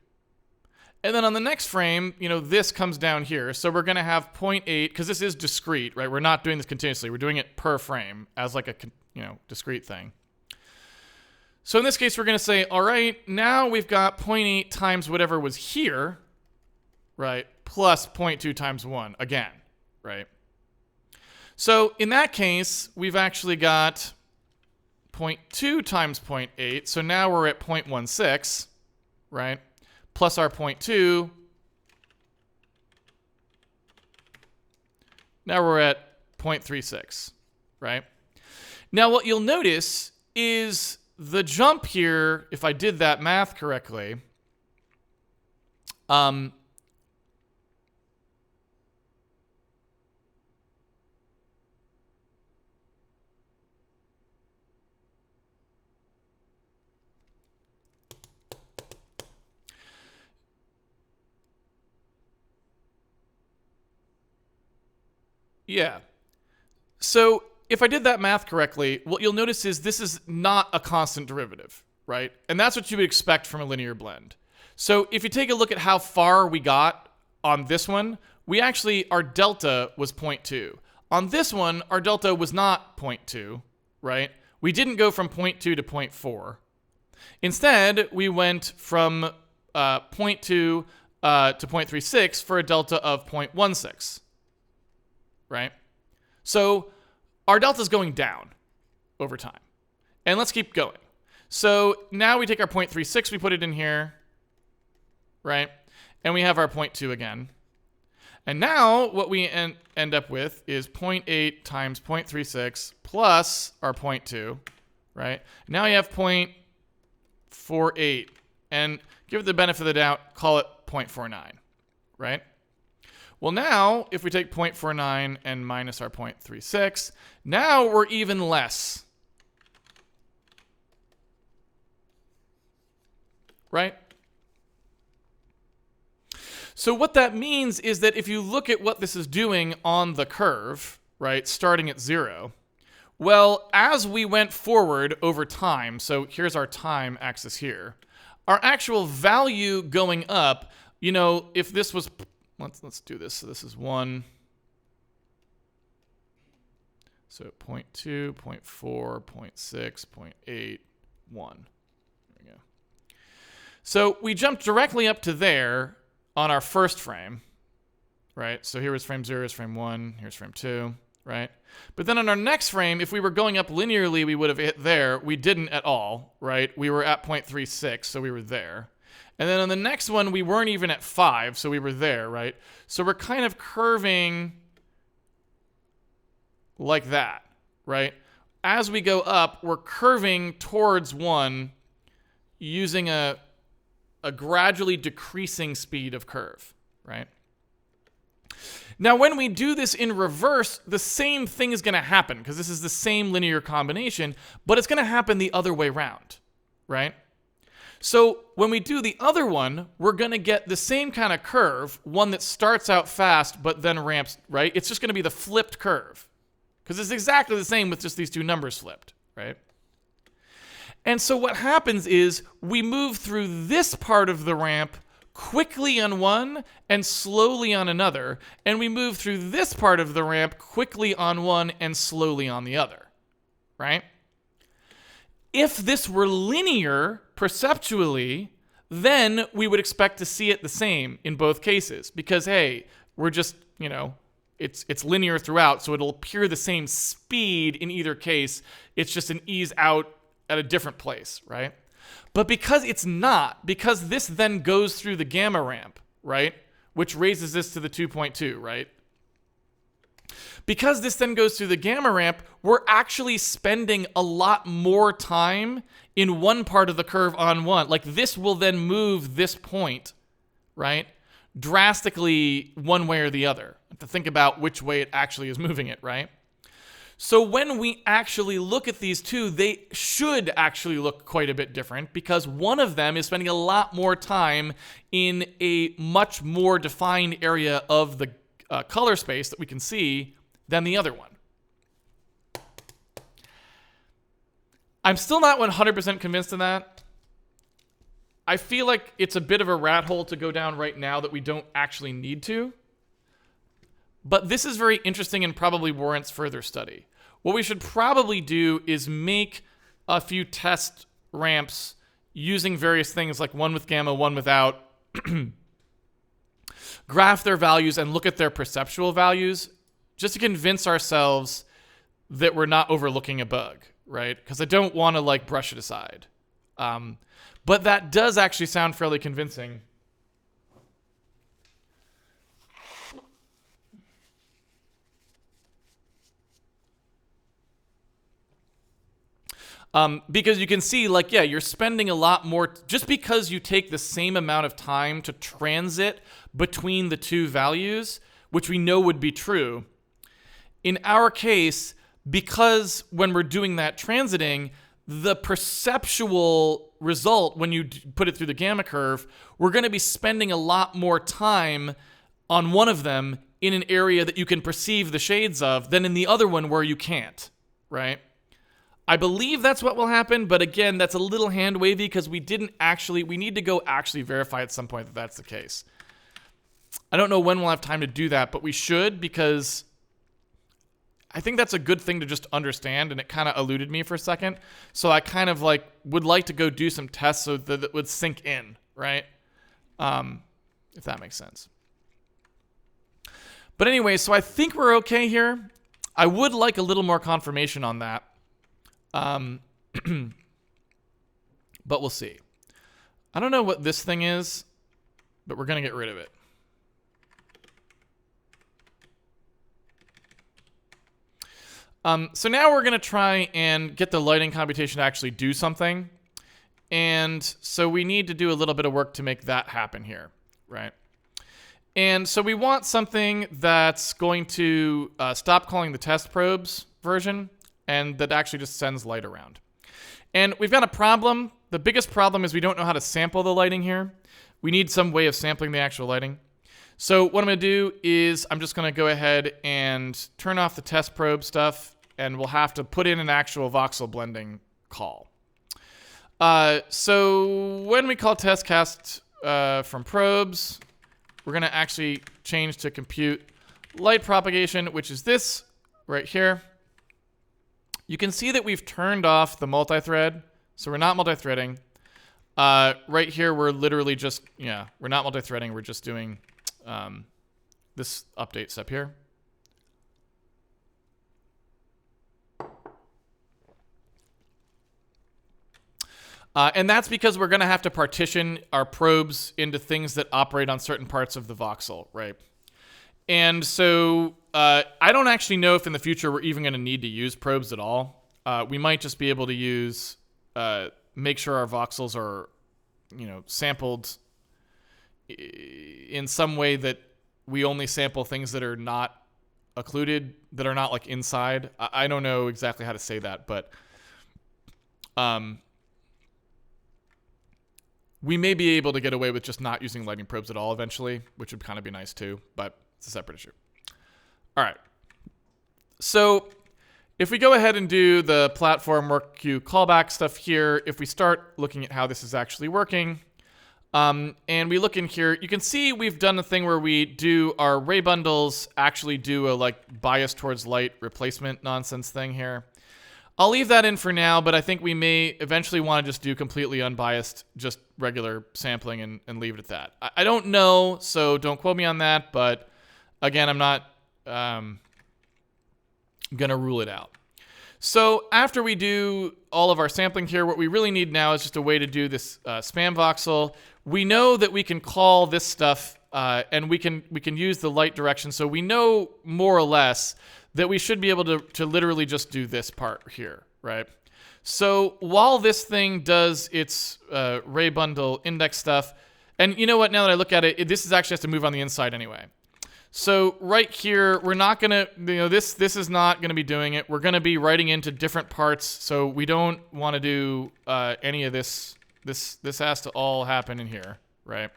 And then on the next frame, this comes down here. So we're going to have 0.8, because this is discrete, right? We're not doing this continuously. We're doing it per frame as like a, discrete thing. So in this case, we're going to say, all right, now we've got 0.8 times whatever was here, right? Plus 0.2 times 1 again, right? So in that case, we've actually got 0.2 times 0.8. So now we're at 0.16, right? Plus our 0.2. Now we're at 0.36, right? Now what you'll notice is the jump here, if I did that math correctly, yeah. So if I did that math correctly, what you'll notice is this is not a constant derivative, right? And that's what you would expect from a linear blend. So if you take a look at how far we got on this one, we actually, our delta was 0.2. on this one, our delta was not 0.2, right? We didn't go from 0.2 to 0.4. Instead, we went from 0.2 to 0.36 for a delta of 0.16, right? So our delta is going down over time. And let's keep going. So now we take our 0.36, we put it in here, right? And we have our 0.2 again. And now what we end up with is 0.8 times 0.36 plus our 0.2, right? Now you have 0.48. And give it the benefit of the doubt, call it 0.49, right? Well, now if we take 0.49 and minus our 0.36, now we're even less, right? So what that means is that if you look at what this is doing on the curve, right, starting at 0, well, as we went forward over time, so here's our time axis here, our actual value going up, you know, if this was, let's do this. So this is 1. So 0.2, 0.4, 0.6, 0.8, 1. There we go. So we jumped directly up to there on our first frame, right? So here was frame 0, here's frame 1, here's frame 2, right? But then on our next frame, if we were going up linearly, we would have hit there. We didn't at all, right? We were at 0.36, so we were there. And then on the next one, we weren't even at 5, so we were there, right? So we're kind of curving like that, right? As we go up, we're curving towards 1 using a gradually decreasing speed of curve, right? Now, when we do this in reverse, the same thing is going to happen because this is the same linear combination, but it's going to happen the other way around, right? So when we do the other one, we're going to get the same kind of curve, one that starts out fast but then ramps, right? It's just going to be the flipped curve because it's exactly the same with just these two numbers flipped, right? And so what happens is we move through this part of the ramp quickly on one and slowly on another, and we move through this part of the ramp quickly on one and slowly on the other, right? If this were linear perceptually, then we would expect to see it the same in both cases because, hey, we're just, you know, it's linear throughout, so it'll appear the same speed in either case. It's just an ease out at a different place, right? But because it's not, because this then goes through the gamma ramp, right? Which raises this to the 2.2, right? Because this then goes through the gamma ramp, we're actually spending a lot more time in one part of the curve on one. Like this will then move this point, right? Drastically one way or the other. To think about which way it actually is moving it, right? So when we actually look at these two, they should actually look quite a bit different because one of them is spending a lot more time in a much more defined area of the color space that we can see than the other one. I'm still not 100% convinced of that. I feel like it's a bit of a rat hole to go down right now that we don't actually need to. But this is very interesting and probably warrants further study. What we should probably do is make a few test ramps using various things like one with gamma, one without, graph their values and look at their perceptual values just to convince ourselves that we're not overlooking a bug, right? Because I don't want to like brush it aside. But that does actually sound fairly convincing. Because you can see, like, yeah, you're spending a lot more, just because you take the same amount of time to transit between the two values, which we know would be true. In our case, because when we're doing that transiting, the perceptual result, when you put it through the gamma curve, we're going to be spending a lot more time on one of them in an area that you can perceive the shades of than in the other one where you can't, right? I believe that's what will happen, but again, that's a little hand-wavy because we need to go actually verify at some point that that's the case. I don't know when we'll have time to do that, but we should because I think that's a good thing to just understand, and it kind of eluded me for a second. So I kind of like would like to go do some tests so that it would sink in, right? If that makes sense. But anyway, so I think we're okay here. I would like a little more confirmation on that. But we'll see. I don't know what this thing is, but we're going to get rid of it. So now we're going to try and get the lighting computation to actually do something. And so we need to do a little bit of work to make that happen here, right? And so we want something that's going to stop calling the test probes version and that actually just sends light around. And we've got a problem. The biggest problem is we don't know how to sample the lighting here. We need some way of sampling the actual lighting. So what I'm going to do is I'm just going to go ahead and turn off the test probe stuff, and we'll have to put in an actual voxel blending call. So when we call test cast from probes, we're going to actually change to compute light propagation, which is this right here. You can see that we've turned off the multi-thread, so we're not multi-threading. Right here, we're literally just, we're not multi-threading. We're just doing this update step here. And that's because we're going to have to partition our probes into things that operate on certain parts of the voxel, right? And so I don't actually know if in the future we're even going to need to use probes at all. We might just be able to use, make sure our voxels are, sampled in some way that we only sample things that are not occluded, that are not like inside. I don't know exactly how to say that, but we may be able to get away with just not using lighting probes at all eventually, which would kind of be nice too, but it's a separate issue. All right. So if we go ahead and do the platform work queue callback stuff here, if we start looking at how this is actually working, and we look in here, you can see we've done a thing where we do our ray bundles actually do a like bias towards light replacement nonsense thing here. I'll leave that in for now, but I think we may eventually want to just do completely unbiased, just regular sampling and leave it at that. I don't know, so don't quote me on that, but again, I'm not gonna rule it out. So after we do all of our sampling here, what we really need now is just a way to do this spam voxel. We know that we can call this stuff and we can use the light direction, so we know more or less that we should be able to literally just do this part here, right? So while this thing does its ray bundle index stuff, and you know what, now that I look at it, this is actually has to move on the inside anyway. So right here, we're not gonna, this is not gonna be doing it. We're gonna be writing into different parts, so we don't wanna do any of this. This has to all happen in here, right?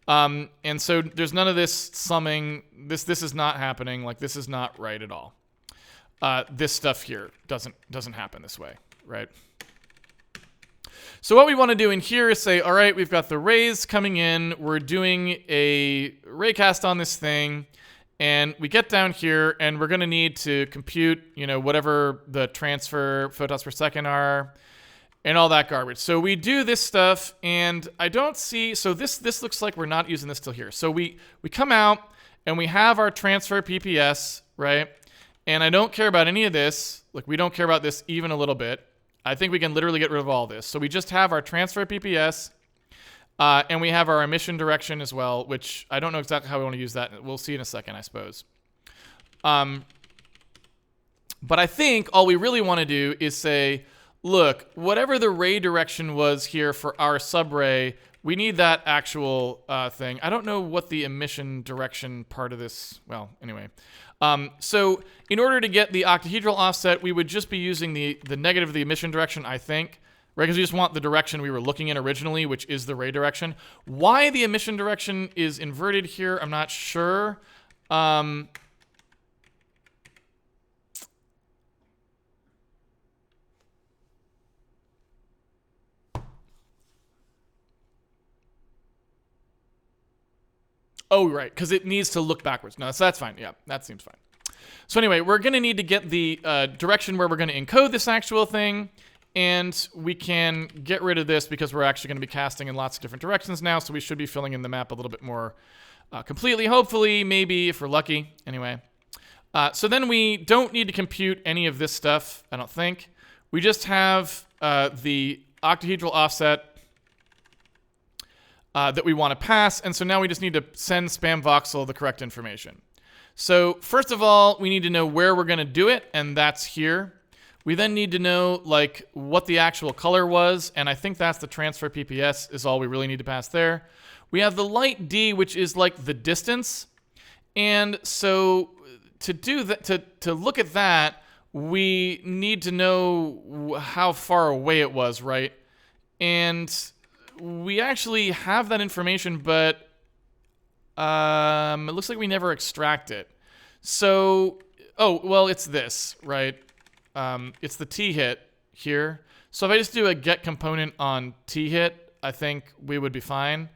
And so there's none of this summing. This is not happening. Like, this is not right at all. This stuff here doesn't happen this way, right? So what we want to do in here is say, all right, we've got the rays coming in. We're doing a raycast on this thing, and we get down here, and we're going to need to compute, whatever the transfer photons per second are, and all that garbage. So we do this stuff, and I don't see, so this looks like we're not using this till here. So we come out, and we have our transfer PPS, right? And I don't care about any of this. Like, we don't care about this even a little bit. I think we can literally get rid of all this. So we just have our transfer PPS, and we have our emission direction as well, which I don't know exactly how we want to use that. We'll see in a second, I suppose. But I think all we really want to do is say, look, whatever the ray direction was here for our subray, we need that actual thing. I don't know what the emission direction part of this, well, anyway. So in order to get the octahedral offset, we would just be using the negative of the emission direction, I think, right? Because we just want the direction we were looking in originally, which is the ray direction. Why the emission direction is inverted here, I'm not sure. Oh, right, because it needs to look backwards. No, so that's fine. Yeah, that seems fine. So anyway, we're going to need to get the direction where we're going to encode this actual thing, and we can get rid of this because we're actually going to be casting in lots of different directions now, so we should be filling in the map a little bit more completely, hopefully, maybe, if we're lucky. Anyway, so then we don't need to compute any of this stuff, I don't think. We just have the octahedral offset that we want to pass, and so now we just need to send spam voxel the correct information. So first of all, we need to know where we're going to do it, and that's here. We then need to know like what the actual color was, and I think that's the transfer PPS is all we really need to pass there. We have the light D, which is like the distance, and so to do that, to look at that, we need to know how far away it was, right? And we actually have that information, but it looks like we never extract it. So, oh, well, it's this, right? It's the T hit here. So if I just do a get component on T hit, I think we would be fine.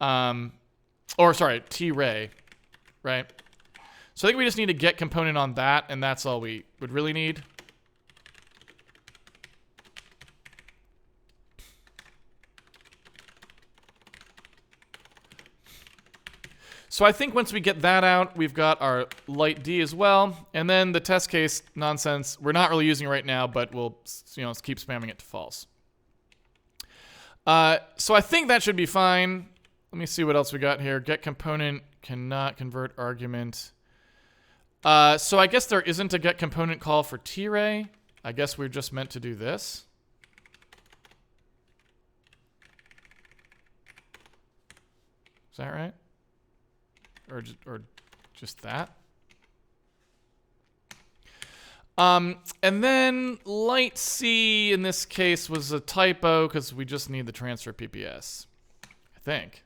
Or sorry, T ray, right? So I think we just need a get component on that, and that's all we would really need. So I think once we get that out, we've got our light D as well, and then the test case nonsense we're not really using right now, but we'll keep spamming it to false. So I think that should be fine. Let me see what else we got here. Get component cannot convert argument. So I guess there isn't a get component call for T-ray. I guess we're just meant to do this. Is that right? Or just that. And then light C in this case was a typo because we just need the transfer PPS. I think.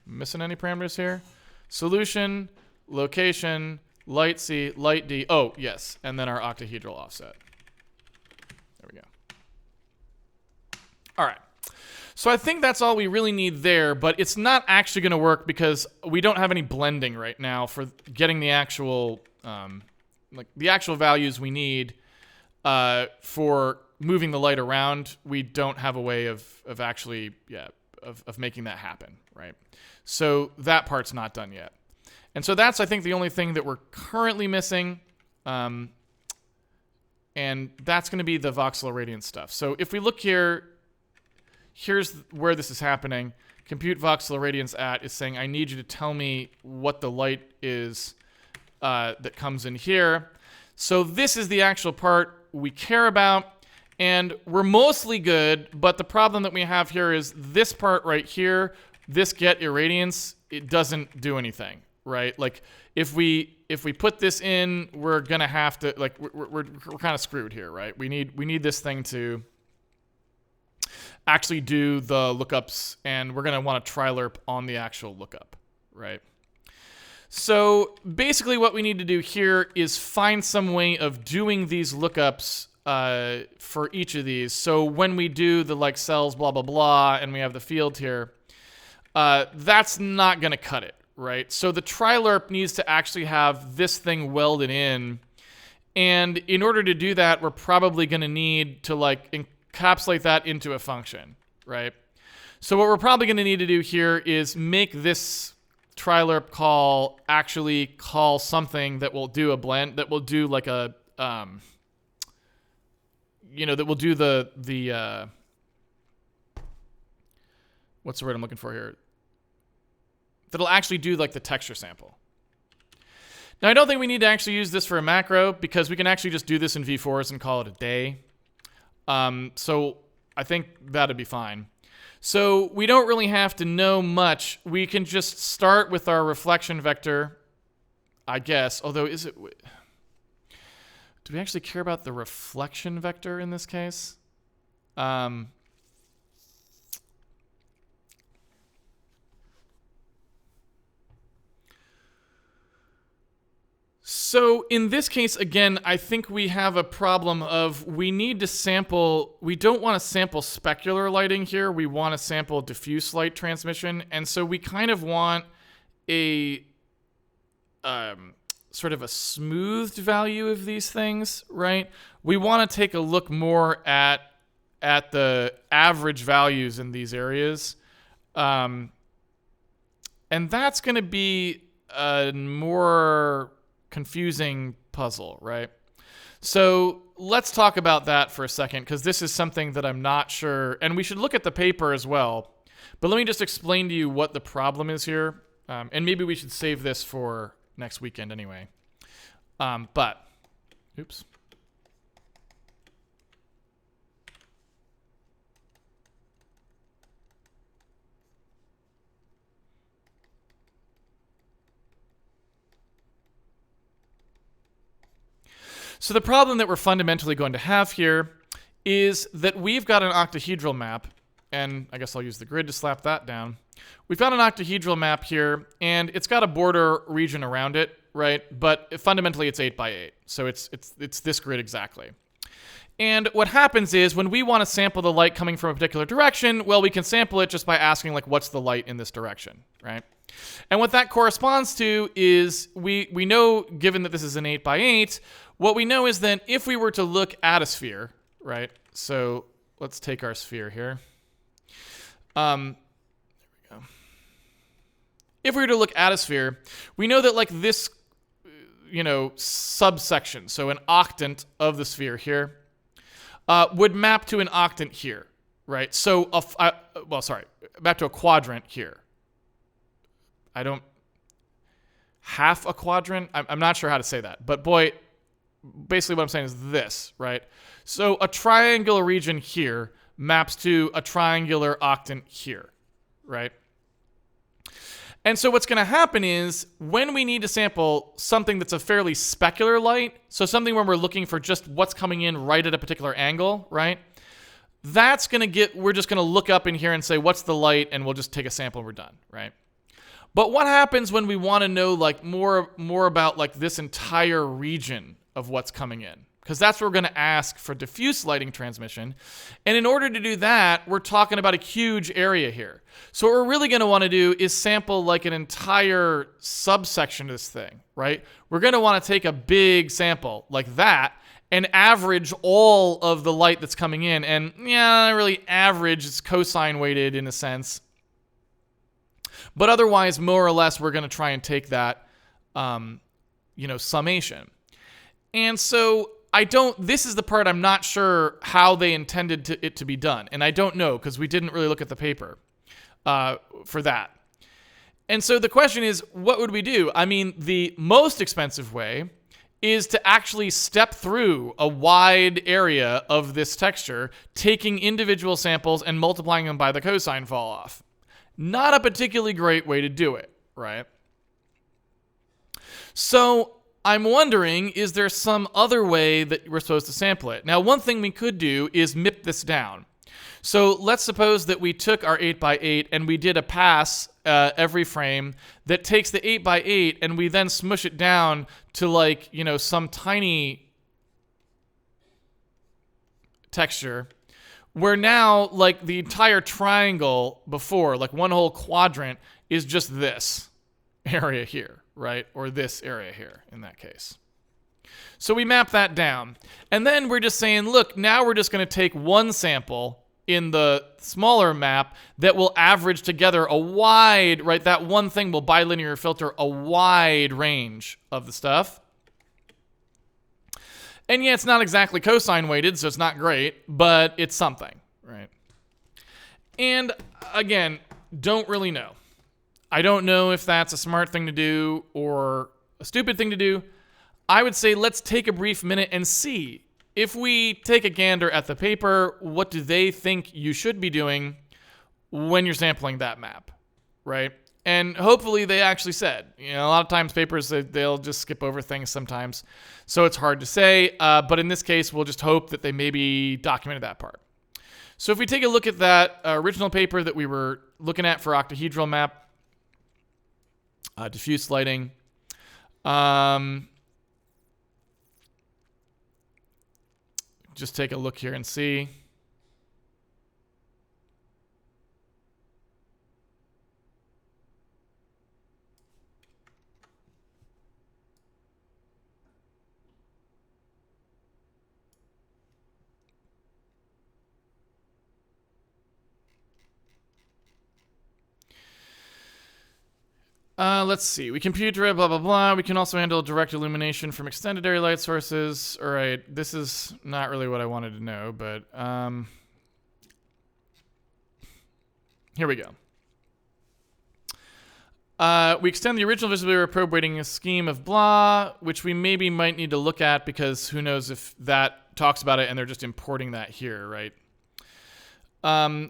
Missing any parameters here? Solution, location, light C, light D. Oh, yes. And then our octahedral offset. There we go. All right. So I think that's all we really need there, but it's not actually going to work because we don't have any blending right now for getting the actual, the actual values we need for moving the light around. We don't have a way of actually, of making that happen, right? So that part's not done yet. And so that's, I think, the only thing that we're currently missing. And that's going to be the voxel irradiance stuff. So if we look here, here's where this is happening. Compute voxel irradiance at is saying, I need you to tell me what the light is that comes in here. So this is the actual part we care about, and we're mostly good, but the problem that we have here is this part right here, this get irradiance, it doesn't do anything, right? Like if we put this in, we're gonna have to, like, we're kind of screwed here, right? We need this thing to actually do the lookups, and we're going to want to try-lerp on the actual lookup, right? So basically what we need to do here is find some way of doing these lookups for each of these. So when we do the like cells, blah, blah, blah, and we have the field here, that's not going to cut it, right? So the try-lerp needs to actually have this thing welded in, and in order to do that, we're probably going to need to like encapsulate that into a function, right? So what we're probably going to need to do here is make this try-lerp call actually call something that will do a blend, that will do like a, that will do the what's the word I'm looking for here? That'll actually do like the texture sample. Now, I don't think we need to actually use this for a macro because we can actually just do this in V4s and call it a day. So I think that'd be fine. So we don't really have to know much. We can just start with our reflection vector, I guess. Although, do we actually care about the reflection vector in this case? So in this case, again, I think we have a problem of we need to sample, we don't want to sample specular lighting here. We want to sample diffuse light transmission. And so we kind of want a sort of a smoothed value of these things, right? We want to take a look more at the average values in these areas. And that's going to be a more confusing puzzle, right? So let's talk about that for a second, because this is something that I'm not sure, and we should look at the paper as well. But let me just explain to you what the problem is here, and maybe we should save this for next weekend anyway. Oops. So the problem that we're fundamentally going to have here is that we've got an octahedral map, and I guess I'll use the grid to slap that down. We've got an octahedral map here, and it's got a border region around it, right? But fundamentally it's 8 by 8, so it's this grid exactly. And what happens is when we want to sample the light coming from a particular direction, well, we can sample it just by asking, like, what's the light in this direction, right? And what that corresponds to is we know, given that this is an 8 by 8, what we know is then if we were to look at a sphere, right? So let's take our sphere here. There we go. If we were to look at a sphere, we know that like this, subsection, so an octant of the sphere here, would map to an octant here, right? So, back to a quadrant here. Half a quadrant? I'm not sure how to say that, but boy, basically what I'm saying is this, right? So a triangular region here maps to a triangular octant here, right? And so what's going to happen is when we need to sample something that's a fairly specular light, so something where we're looking for just what's coming in right at a particular angle, right? We're just going to look up in here and say, what's the light? And we'll just take a sample and we're done, right? But what happens when we want to know like more about like this entire region of what's coming in? Because that's what we're going to ask for diffuse lighting transmission. And in order to do that, we're talking about a huge area here. So what we're really going to want to do is sample like an entire subsection of this thing, right? We're going to want to take a big sample like that and average all of the light that's coming in. And yeah, not really average, it's cosine weighted in a sense. But otherwise, more or less, we're going to try and take that, summation. And so this is the part I'm not sure how they intended it to be done. And I don't know, because we didn't really look at the paper for that. And so the question is, what would we do? I mean, the most expensive way is to actually step through a wide area of this texture, taking individual samples and multiplying them by the cosine fall off. Not a particularly great way to do it, right? So I'm wondering, is there some other way that we're supposed to sample it? Now, one thing we could do is MIP this down. So let's suppose that we took our 8 by 8 and we did a pass every frame that takes the 8 by 8 and we then smush it down to like, some tiny texture where now like the entire triangle before, like one whole quadrant, is just this area here, right? Or this area here in that case. So we map that down. And then we're just saying, look, now we're just going to take one sample in the smaller map that will average together a wide, right? That one thing will bilinear filter a wide range of the stuff. And yeah, it's not exactly cosine weighted, so it's not great, but it's something, right? And again, don't really know. I don't know if that's a smart thing to do or a stupid thing to do. I would say let's take a brief minute and see. If we take a gander at the paper, what do they think you should be doing when you're sampling that map, right? And hopefully they actually said. A lot of times papers, they'll just skip over things sometimes, so it's hard to say. But in this case, we'll just hope that they maybe documented that part. So if we take a look at that original paper that we were looking at for octahedral map, diffuse lighting, just take a look here and see. Let's see. We compute direct blah, blah, blah. We can also handle direct illumination from extended area light sources. All right. This is not really what I wanted to know, but here we go. We extend the original visibility probe weighting scheme of blah, which we maybe might need to look at because who knows if that talks about it and they're just importing that here, right?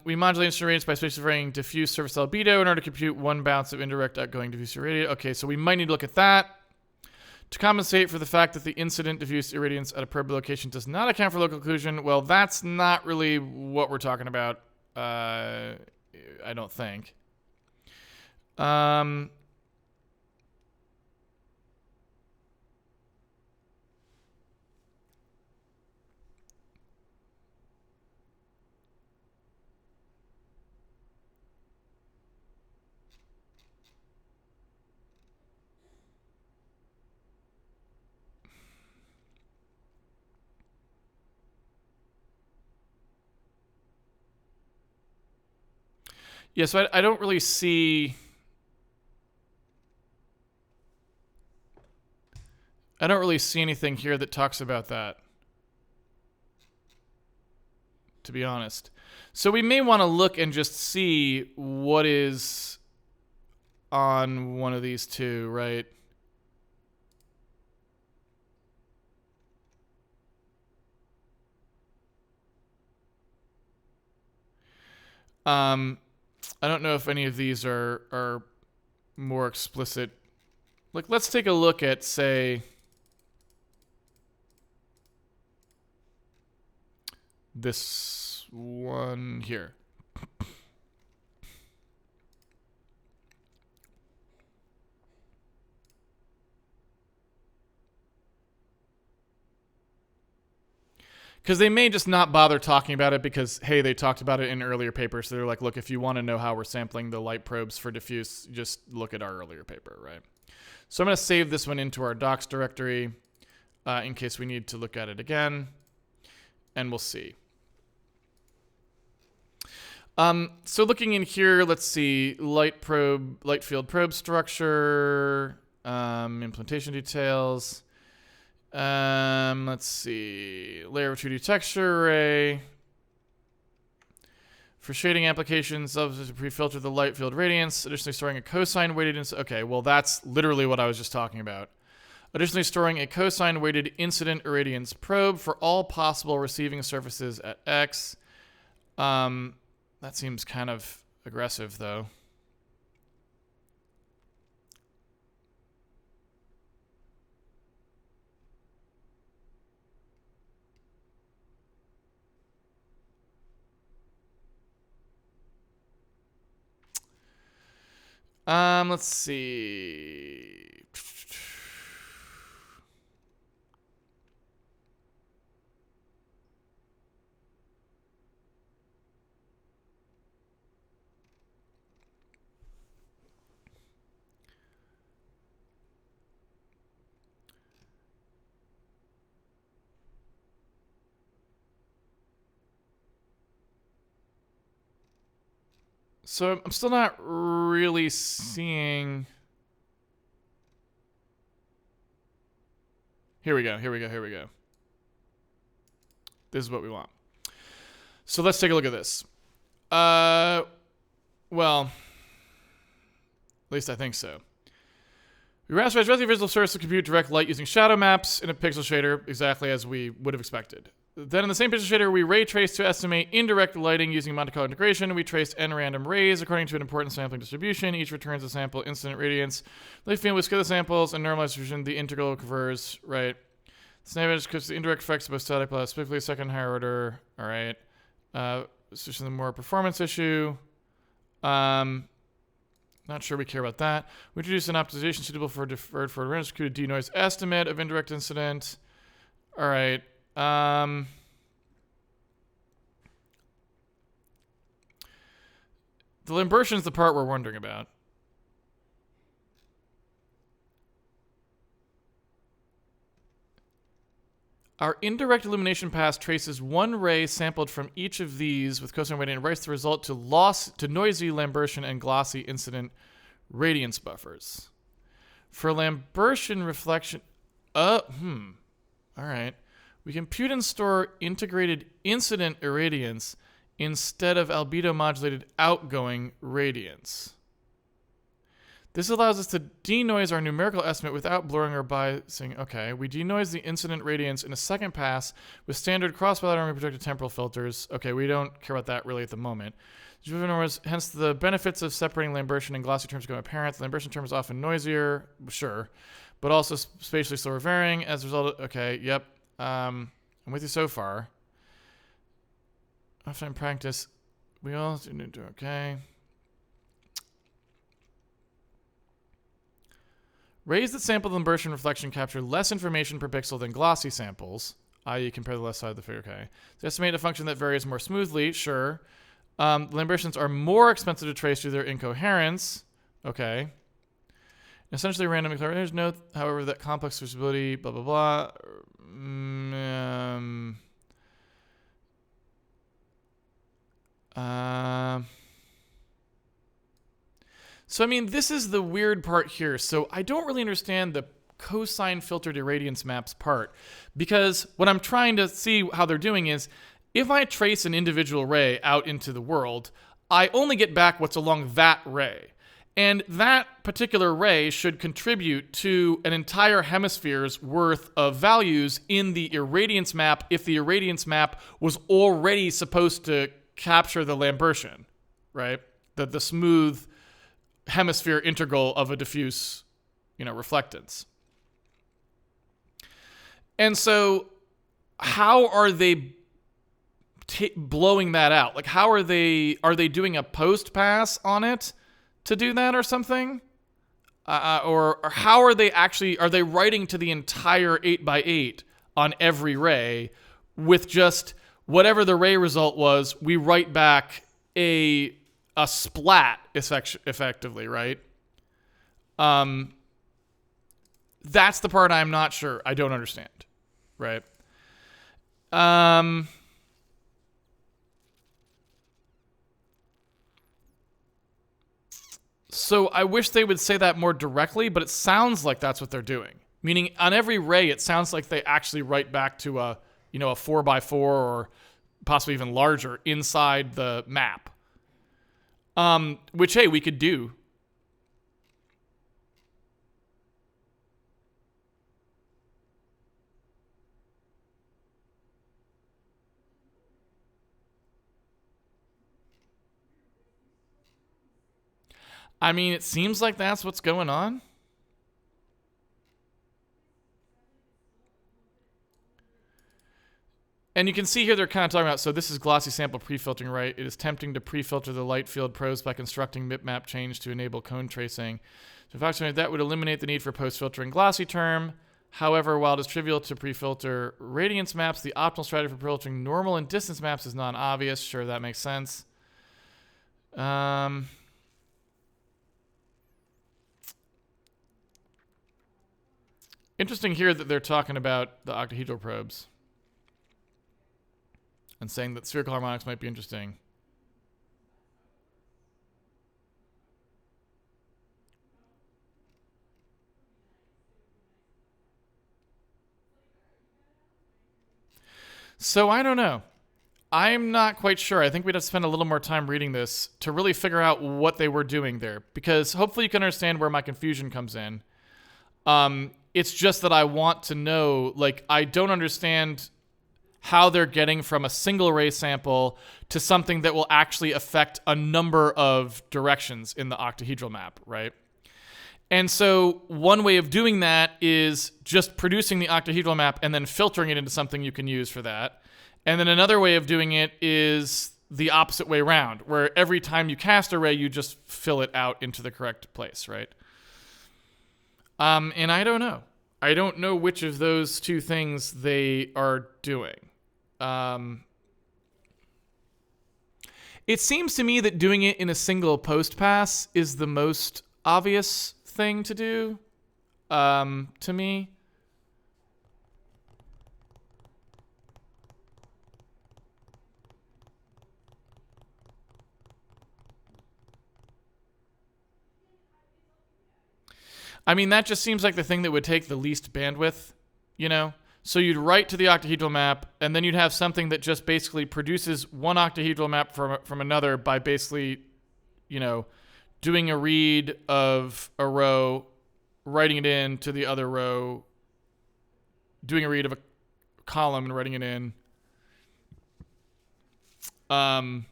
We modulate incident radiance by specifying diffuse surface albedo in order to compute one bounce of indirect outgoing diffuse irradiance. Okay, so we might need to look at that. To compensate for the fact that the incident diffuse irradiance at a probe location does not account for local occlusion, well, that's not really what we're talking about, I don't think. Yeah, so I don't really see... I don't really see anything here that talks about that, to be honest. So we may want to look and just see what is on one of these two, right? I don't know if any of these are more explicit. Like, let's take a look at, say, this one here. Because they may just not bother talking about it because, hey, they talked about it in earlier papers. So they're like, look, if you want to know how we're sampling the light probes for diffuse, just look at our earlier paper, right? So I'm going to save this one into our docs directory in case we need to look at it again. And we'll see. So looking in here, let's see, light field probe structure, implementation details. Let's see, layer of 2D texture array. For shading applications, of pre-filter the light field radiance, additionally storing a cosine weighted, okay, well that's literally what I was just talking about. Additionally storing a cosine weighted incident irradiance probe for all possible receiving surfaces at X. That seems kind of aggressive though. Let's see. So I'm still not really seeing... Here we go. This is what we want. So let's take a look at this. Well, at least I think so. We rasterize directly visible source to compute direct light using shadow maps in a pixel shader, exactly as we would have expected. Then in the same pixel shader, we ray trace to estimate indirect lighting using Monte Carlo integration. We traced n random rays according to an important sampling distribution. Each returns a sample incident radiance. Light field with scale the normalized distribution. The integral converges, right? Snapshot because the indirect effects of both static plus specifically second higher order. All right. This is the more performance issue. Not sure we care about that. We introduced an optimization suitable for deferred for executed denoise estimate of indirect incident. All right. The Lambertian is the part we're wondering about. Our indirect illumination pass traces one ray sampled from each of these with cosine weighting and writes the result to noisy Lambertian and glossy incident radiance buffers. For Lambertian reflection, all right. We compute and store integrated incident irradiance instead of albedo modulated outgoing radiance. This allows us to denoise our numerical estimate without blurring or biasing. Okay, we denoise the incident radiance in a second pass with standard cross-bilateral projected temporal filters. Okay, we don't care about that really at the moment. Hence, the benefits of separating Lambertian and glossy terms become apparent. The Lambertian term is often noisier, sure, but also spatially slower varying as a result of, okay, yep. I'm with you so far. Often in practice, we all do okay. Rays that sample the Lambertian reflection capture less information per pixel than glossy samples, i.e. compare the left side of the figure. Okay. They estimate a function that varies more smoothly, sure. Lambertians are more expensive to trace due to their incoherence. Okay. Essentially random accelerators. Note, however, that complex visibility, blah, blah, blah. So, I mean, this is the weird part here. So I don't really understand the cosine filtered irradiance maps part, because what I'm trying to see how they're doing is, if I trace an individual ray out into the world, I only get back what's along that ray. And that particular ray should contribute to an entire hemisphere's worth of values in the irradiance map if the irradiance map was already supposed to capture the Lambertian, right? The smooth hemisphere integral of a diffuse, reflectance. And so how are they blowing that out? Like, how are they doing a post pass on it to do that or something? Or how are they writing to the entire 8x8 on every ray with just whatever the ray result was, we write back a splat effectively, right? That's the part I'm not sure. I don't understand, right? So I wish they would say that more directly, but it sounds like that's what they're doing. Meaning on every ray, it sounds like they actually write back to a 4x4 or possibly even larger inside the map. Which, hey, we could do. I mean, it seems like that's what's going on. And you can see here they're kind of talking about, so this is glossy sample pre-filtering, right? It is tempting to pre-filter the light field probes by constructing mip-map change to enable cone tracing. So Voxel, that would eliminate the need for post-filtering glossy term. However, while it is trivial to pre-filter radiance maps, the optimal strategy for filtering normal and distance maps is non-obvious. Sure, that makes sense. Interesting here that they're talking about the octahedral probes and saying that spherical harmonics might be interesting. So I don't know. I'm not quite sure. I think we'd have to spend a little more time reading this to really figure out what they were doing there, because hopefully you can understand where my confusion comes in. It's just that I want to know, like, I don't understand how they're getting from a single ray sample to something that will actually affect a number of directions in the octahedral map, right? And so one way of doing that is just producing the octahedral map and then filtering it into something you can use for that. And then another way of doing it is the opposite way around, where every time you cast a ray, you just fill it out into the correct place, right? And I don't know. I don't know which of those two things they are doing. It seems to me that doing it in a single post pass is the most obvious thing to do, to me. I mean, that just seems like the thing that would take the least bandwidth, you know? So you'd write to the octahedral map, and then you'd have something that just basically produces one octahedral map from another by basically, you know, doing a read of a row, writing it in to the other row, doing a read of a column and writing it in. That's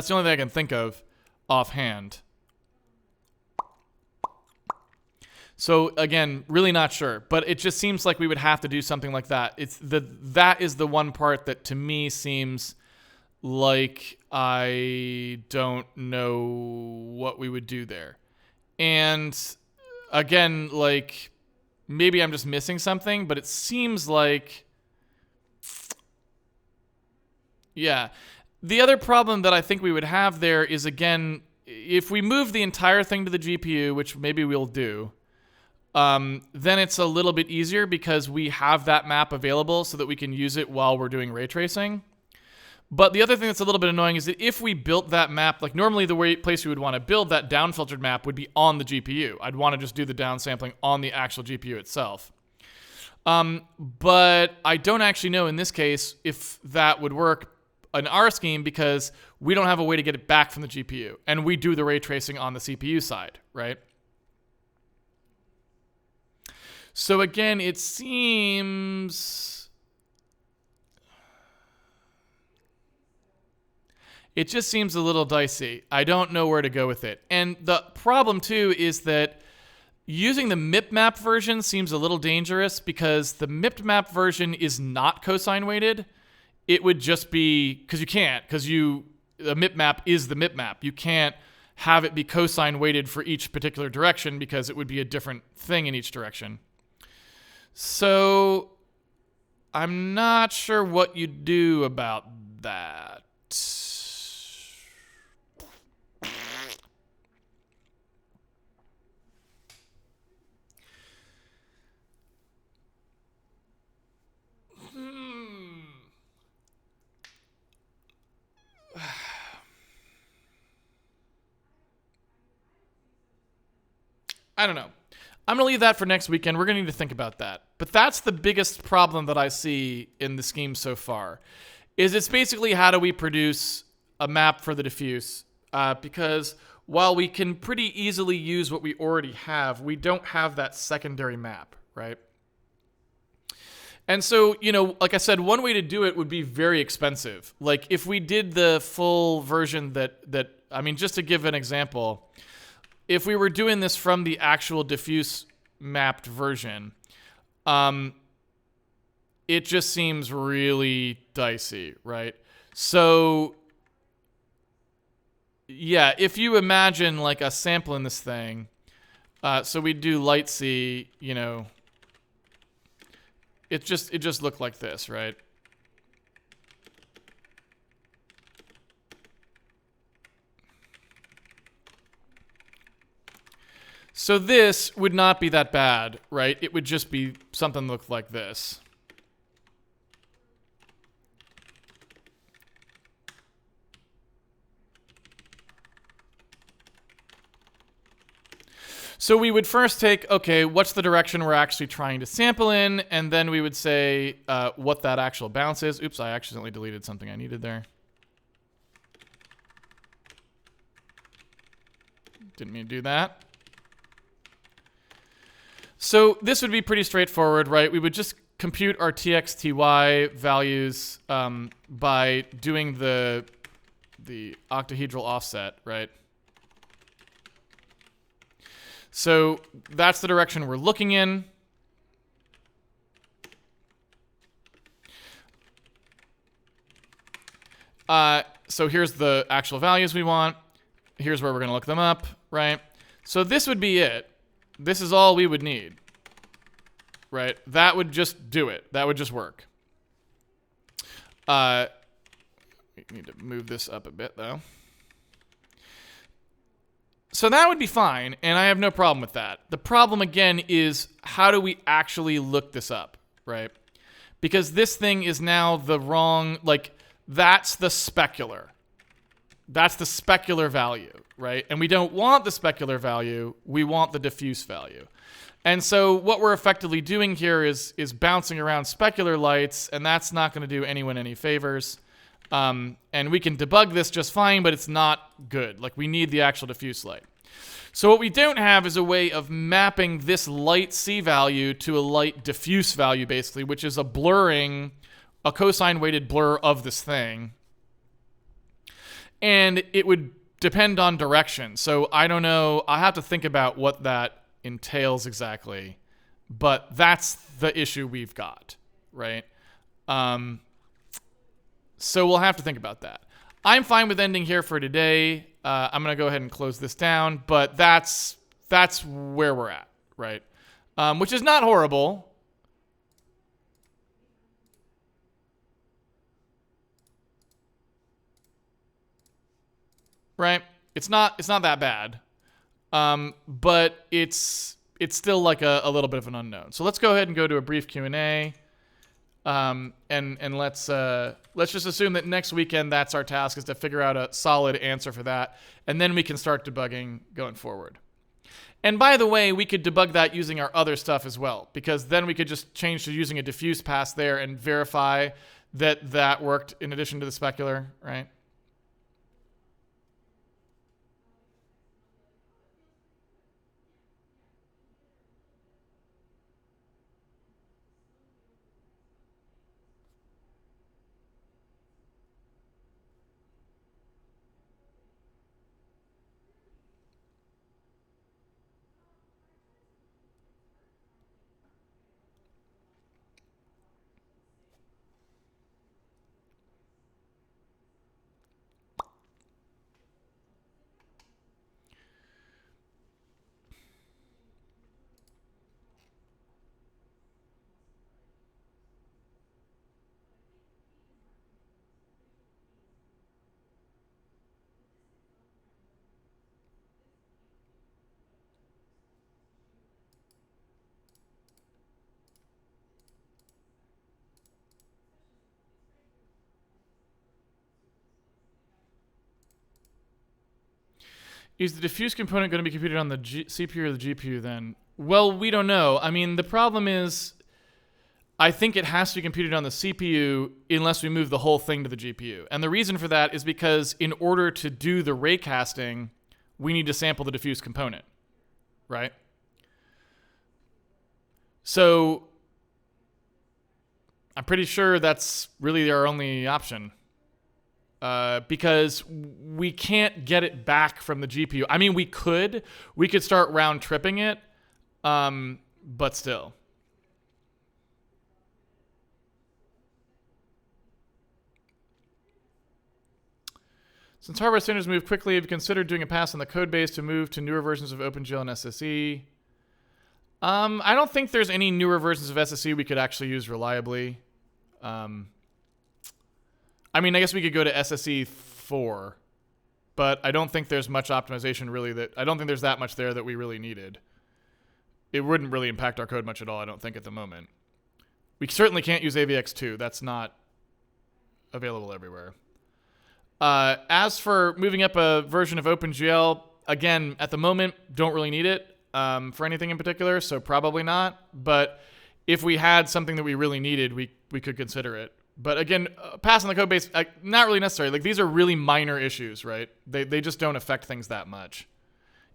the only thing I can think of offhand. So again, really not sure, but it just seems like we would have to do something like that. That is the one part that to me seems like I don't know what we would do there. And again, like maybe I'm just missing something, but it seems like, yeah. The other problem that I think we would have there is, again, if we move the entire thing to the GPU, which maybe we'll do, then it's a little bit easier because we have that map available so that we can use it while we're doing ray tracing. But the other thing that's a little bit annoying is that if we built that map, like normally the place we would want to build that down-filtered map would be on the GPU. I'd want to just do the downsampling on the actual GPU itself. But I don't actually know in this case if that would work in our scheme because we don't have a way to get it back from the GPU. And we do the ray tracing on the CPU side, right? So again, it seems... It just seems a little dicey. I don't know where to go with it. And the problem, too, is that using the MIP map version seems a little dangerous because the MIP map version is not cosine weighted. It would just be... Because you can't. Because the MIP map is the MIP map. You can't have it be cosine weighted for each particular direction because it would be a different thing in each direction. So I'm not sure what you do about that. I don't know. I'm going to leave that for next weekend. We're going to need to think about that. But that's the biggest problem that I see in the scheme so far, is it's basically how do we produce a map for the diffuse? Because while we can pretty easily use what we already have, we don't have that secondary map, right? And so, you know, like I said, one way to do it would be very expensive. Like if we did the full version I mean, just to give an example, if we were doing this from the actual diffuse mapped version, it just seems really dicey, right? So, yeah, if you imagine like a sample in this thing, so we do light C, you know, it just looked like this, right? So this would not be that bad, right? It would just be something that looked like this. So we would first take, okay, what's the direction we're actually trying to sample in? And then we would say what that actual bounce is. Oops, I accidentally deleted something I needed there. Didn't mean to do that. So this would be pretty straightforward, right? We would just compute our tx, ty values by doing the octahedral offset, right? So that's the direction we're looking in. So here's the actual values we want. Here's where we're going to look them up, right? So this would be it. This is all we would need, right? That would just do it. That would just work. We need to move this up a bit, though. So that would be fine, and I have no problem with that. The problem, again, is how do we actually look this up, right? Because this thing is now the wrong, like, that's the specular. That's the specular value, right? And we don't want the specular value. We want the diffuse value. And so what we're effectively doing here is bouncing around specular lights, and that's not going to do anyone any favors. And we can debug this just fine, but it's not good. Like, we need the actual diffuse light. So what we don't have is a way of mapping this light C value to a light diffuse value, basically, which is a blurring, a cosine-weighted blur of this thing. And it would depend on direction. So I don't know. I have to think about what that entails exactly. But that's the issue we've got, right? So we'll have to think about that. I'm fine with ending here for today. I'm going to go ahead and close this down. But that's where we're at, right? Which is not horrible. Right? It's not that bad. But it's still like a little bit of an unknown. So let's go ahead and go to a brief Q&A. And let's just assume that next weekend that's our task, is to figure out a solid answer for that, and then we can start debugging going forward. And by the way, we could debug that using our other stuff as well, because then we could just change to using a diffuse pass there and verify that that worked in addition to the specular, right? Is the diffuse component going to be computed on the CPU or the GPU then? Well, we don't know. I mean, the problem is, I think it has to be computed on the CPU unless we move the whole thing to the GPU. And the reason for that is because in order to do the raycasting, we need to sample the diffuse component, right? So I'm pretty sure that's really our only option. Because we can't get it back from the GPU. I mean, we could start round tripping it, but still. Since hardware standards move quickly, have you considered doing a pass on the code base to move to newer versions of OpenGL and SSE? I don't think there's any newer versions of SSE we could actually use reliably. I mean, I guess we could go to SSE 4, but I don't think there's much optimization really I don't think there's that much there that we really needed. It wouldn't really impact our code much at all, I don't think, at the moment. We certainly can't use AVX2. That's not available everywhere. As for moving up a version of OpenGL, again, at the moment, don't really need it for anything in particular, so probably not. But if we had something that we really needed, we could consider it. But again, passing the code base, not really necessary. Like, these are really minor issues, right? They just don't affect things that much.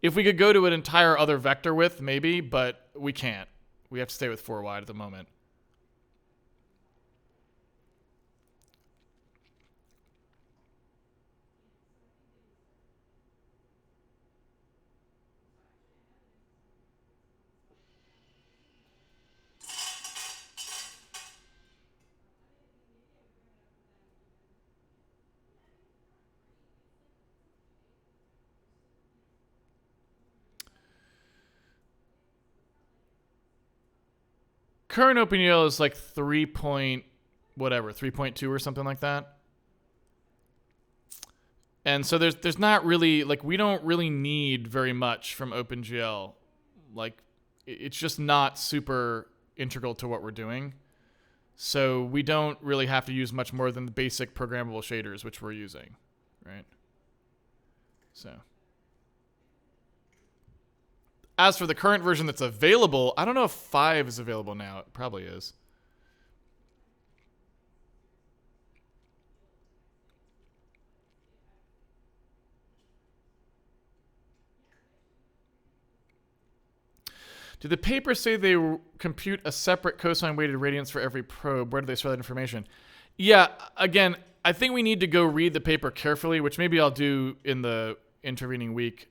If we could go to an entire other vector width, maybe, but we can't. We have to stay with 4 wide at the moment. Current OpenGL is like 3.2 or something like that. And so there's not really, like, we don't really need very much from OpenGL. Like, it's just not super integral to what we're doing. So we don't really have to use much more than the basic programmable shaders, which we're using, right? So as for the current version that's available, I don't know if 5 is available now. It probably is. Did the paper say they compute a separate cosine weighted irradiance for every probe? Where do they store that information? Yeah, again, I think we need to go read the paper carefully, which maybe I'll do in the intervening week,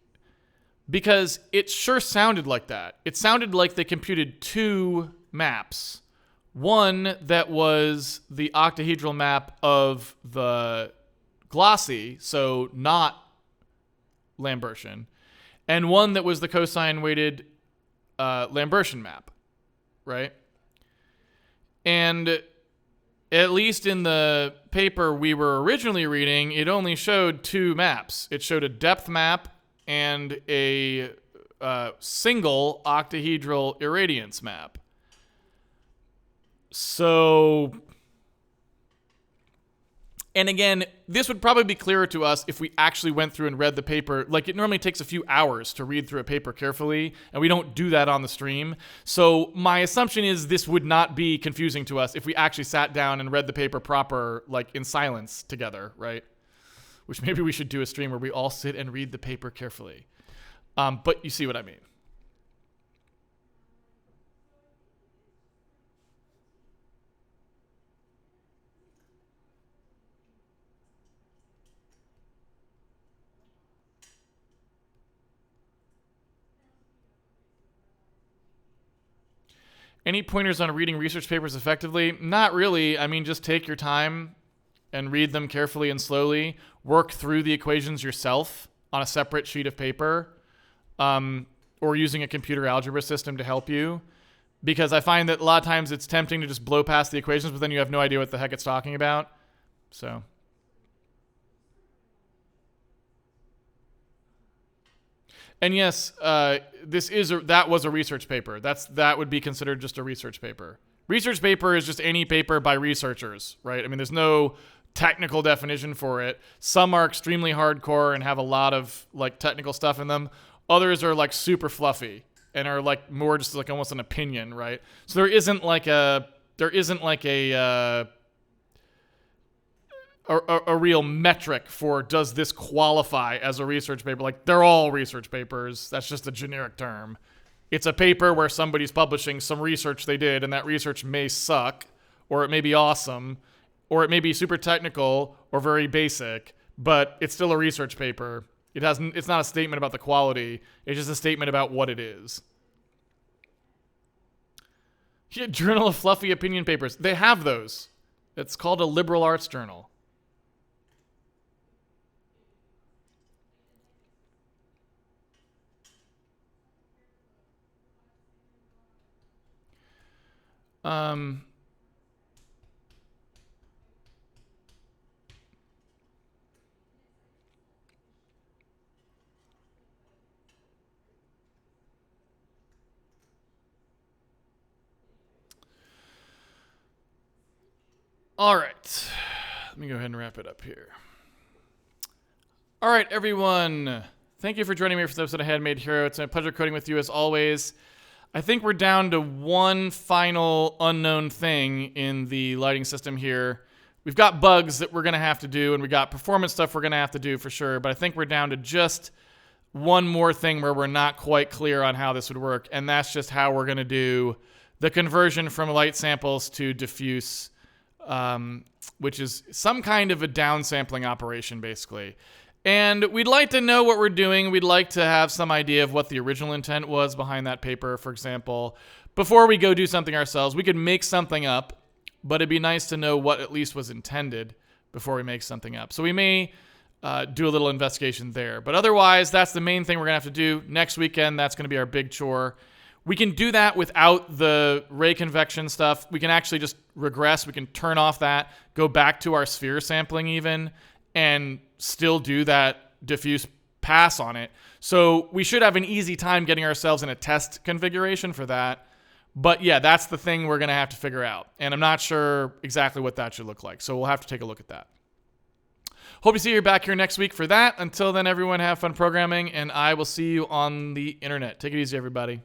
because it sure sounded like that. It sounded like they computed 2 maps. One that was the octahedral map of the glossy, so not Lambertian, and one that was the cosine weighted Lambertian map, right? And at least in the paper we were originally reading, it only showed 2 maps. It showed a depth map and a single octahedral irradiance map. So, and again, this would probably be clearer to us if we actually went through and read the paper. Like, it normally takes a few hours to read through a paper carefully, and we don't do that on the stream. So my assumption is this would not be confusing to us if we actually sat down and read the paper proper, like in silence together, right? Which maybe we should do a stream where we all sit and read the paper carefully. But you see what I mean. Any pointers on reading research papers effectively? Not really. I mean, just take your time and read them carefully and slowly. Work through the equations yourself on a separate sheet of paper, or using a computer algebra system to help you. Because I find that a lot of times it's tempting to just blow past the equations, but then you have no idea what the heck it's talking about. So. And yes, that was a research paper. That would be considered just a research paper. Research paper is just any paper by researchers, right? I mean, there's no technical definition for it. Some are extremely hardcore and have a lot of like technical stuff in them. Others are like super fluffy and are like more just like almost an opinion, right? So there isn't like a real metric for does this qualify as a research paper. Like, they're all research papers. That's just a generic term. It's a paper where somebody's publishing some research they did, and that research may suck, or it may be awesome, or it may be super technical or very basic, but it's still a research paper. It's not a statement about the quality. It's just a statement about what it is. Yeah, Journal of Fluffy Opinion Papers. They have those. It's called a liberal arts journal. All right. Let me go ahead and wrap it up here. All right, everyone. Thank you for joining me for this episode of Handmade Hero. It's a pleasure coding with you as always. I think we're down to one final unknown thing in the lighting system here. We've got bugs that we're going to have to do, and we got performance stuff we're going to have to do for sure, but I think we're down to just one more thing where we're not quite clear on how this would work, and that's just how we're going to do the conversion from light samples to diffuse, which is some kind of a downsampling operation, basically. And we'd like to know what we're doing. We'd like to have some idea of what the original intent was behind that paper, for example. Before we go do something ourselves, we could make something up, but it'd be nice to know what at least was intended before we make something up. So we may do a little investigation there. But otherwise, that's the main thing we're going to have to do. Next weekend, that's going to be our big chore. We can do that without the ray convection stuff. We can actually just regress. We can turn off that, go back to our sphere sampling even, and still do that diffuse pass on it. So we should have an easy time getting ourselves in a test configuration for that. But yeah, that's the thing we're going to have to figure out. And I'm not sure exactly what that should look like. So we'll have to take a look at that. Hope to see you back here next week for that. Until then, everyone, have fun programming, and I will see you on the internet. Take it easy, everybody.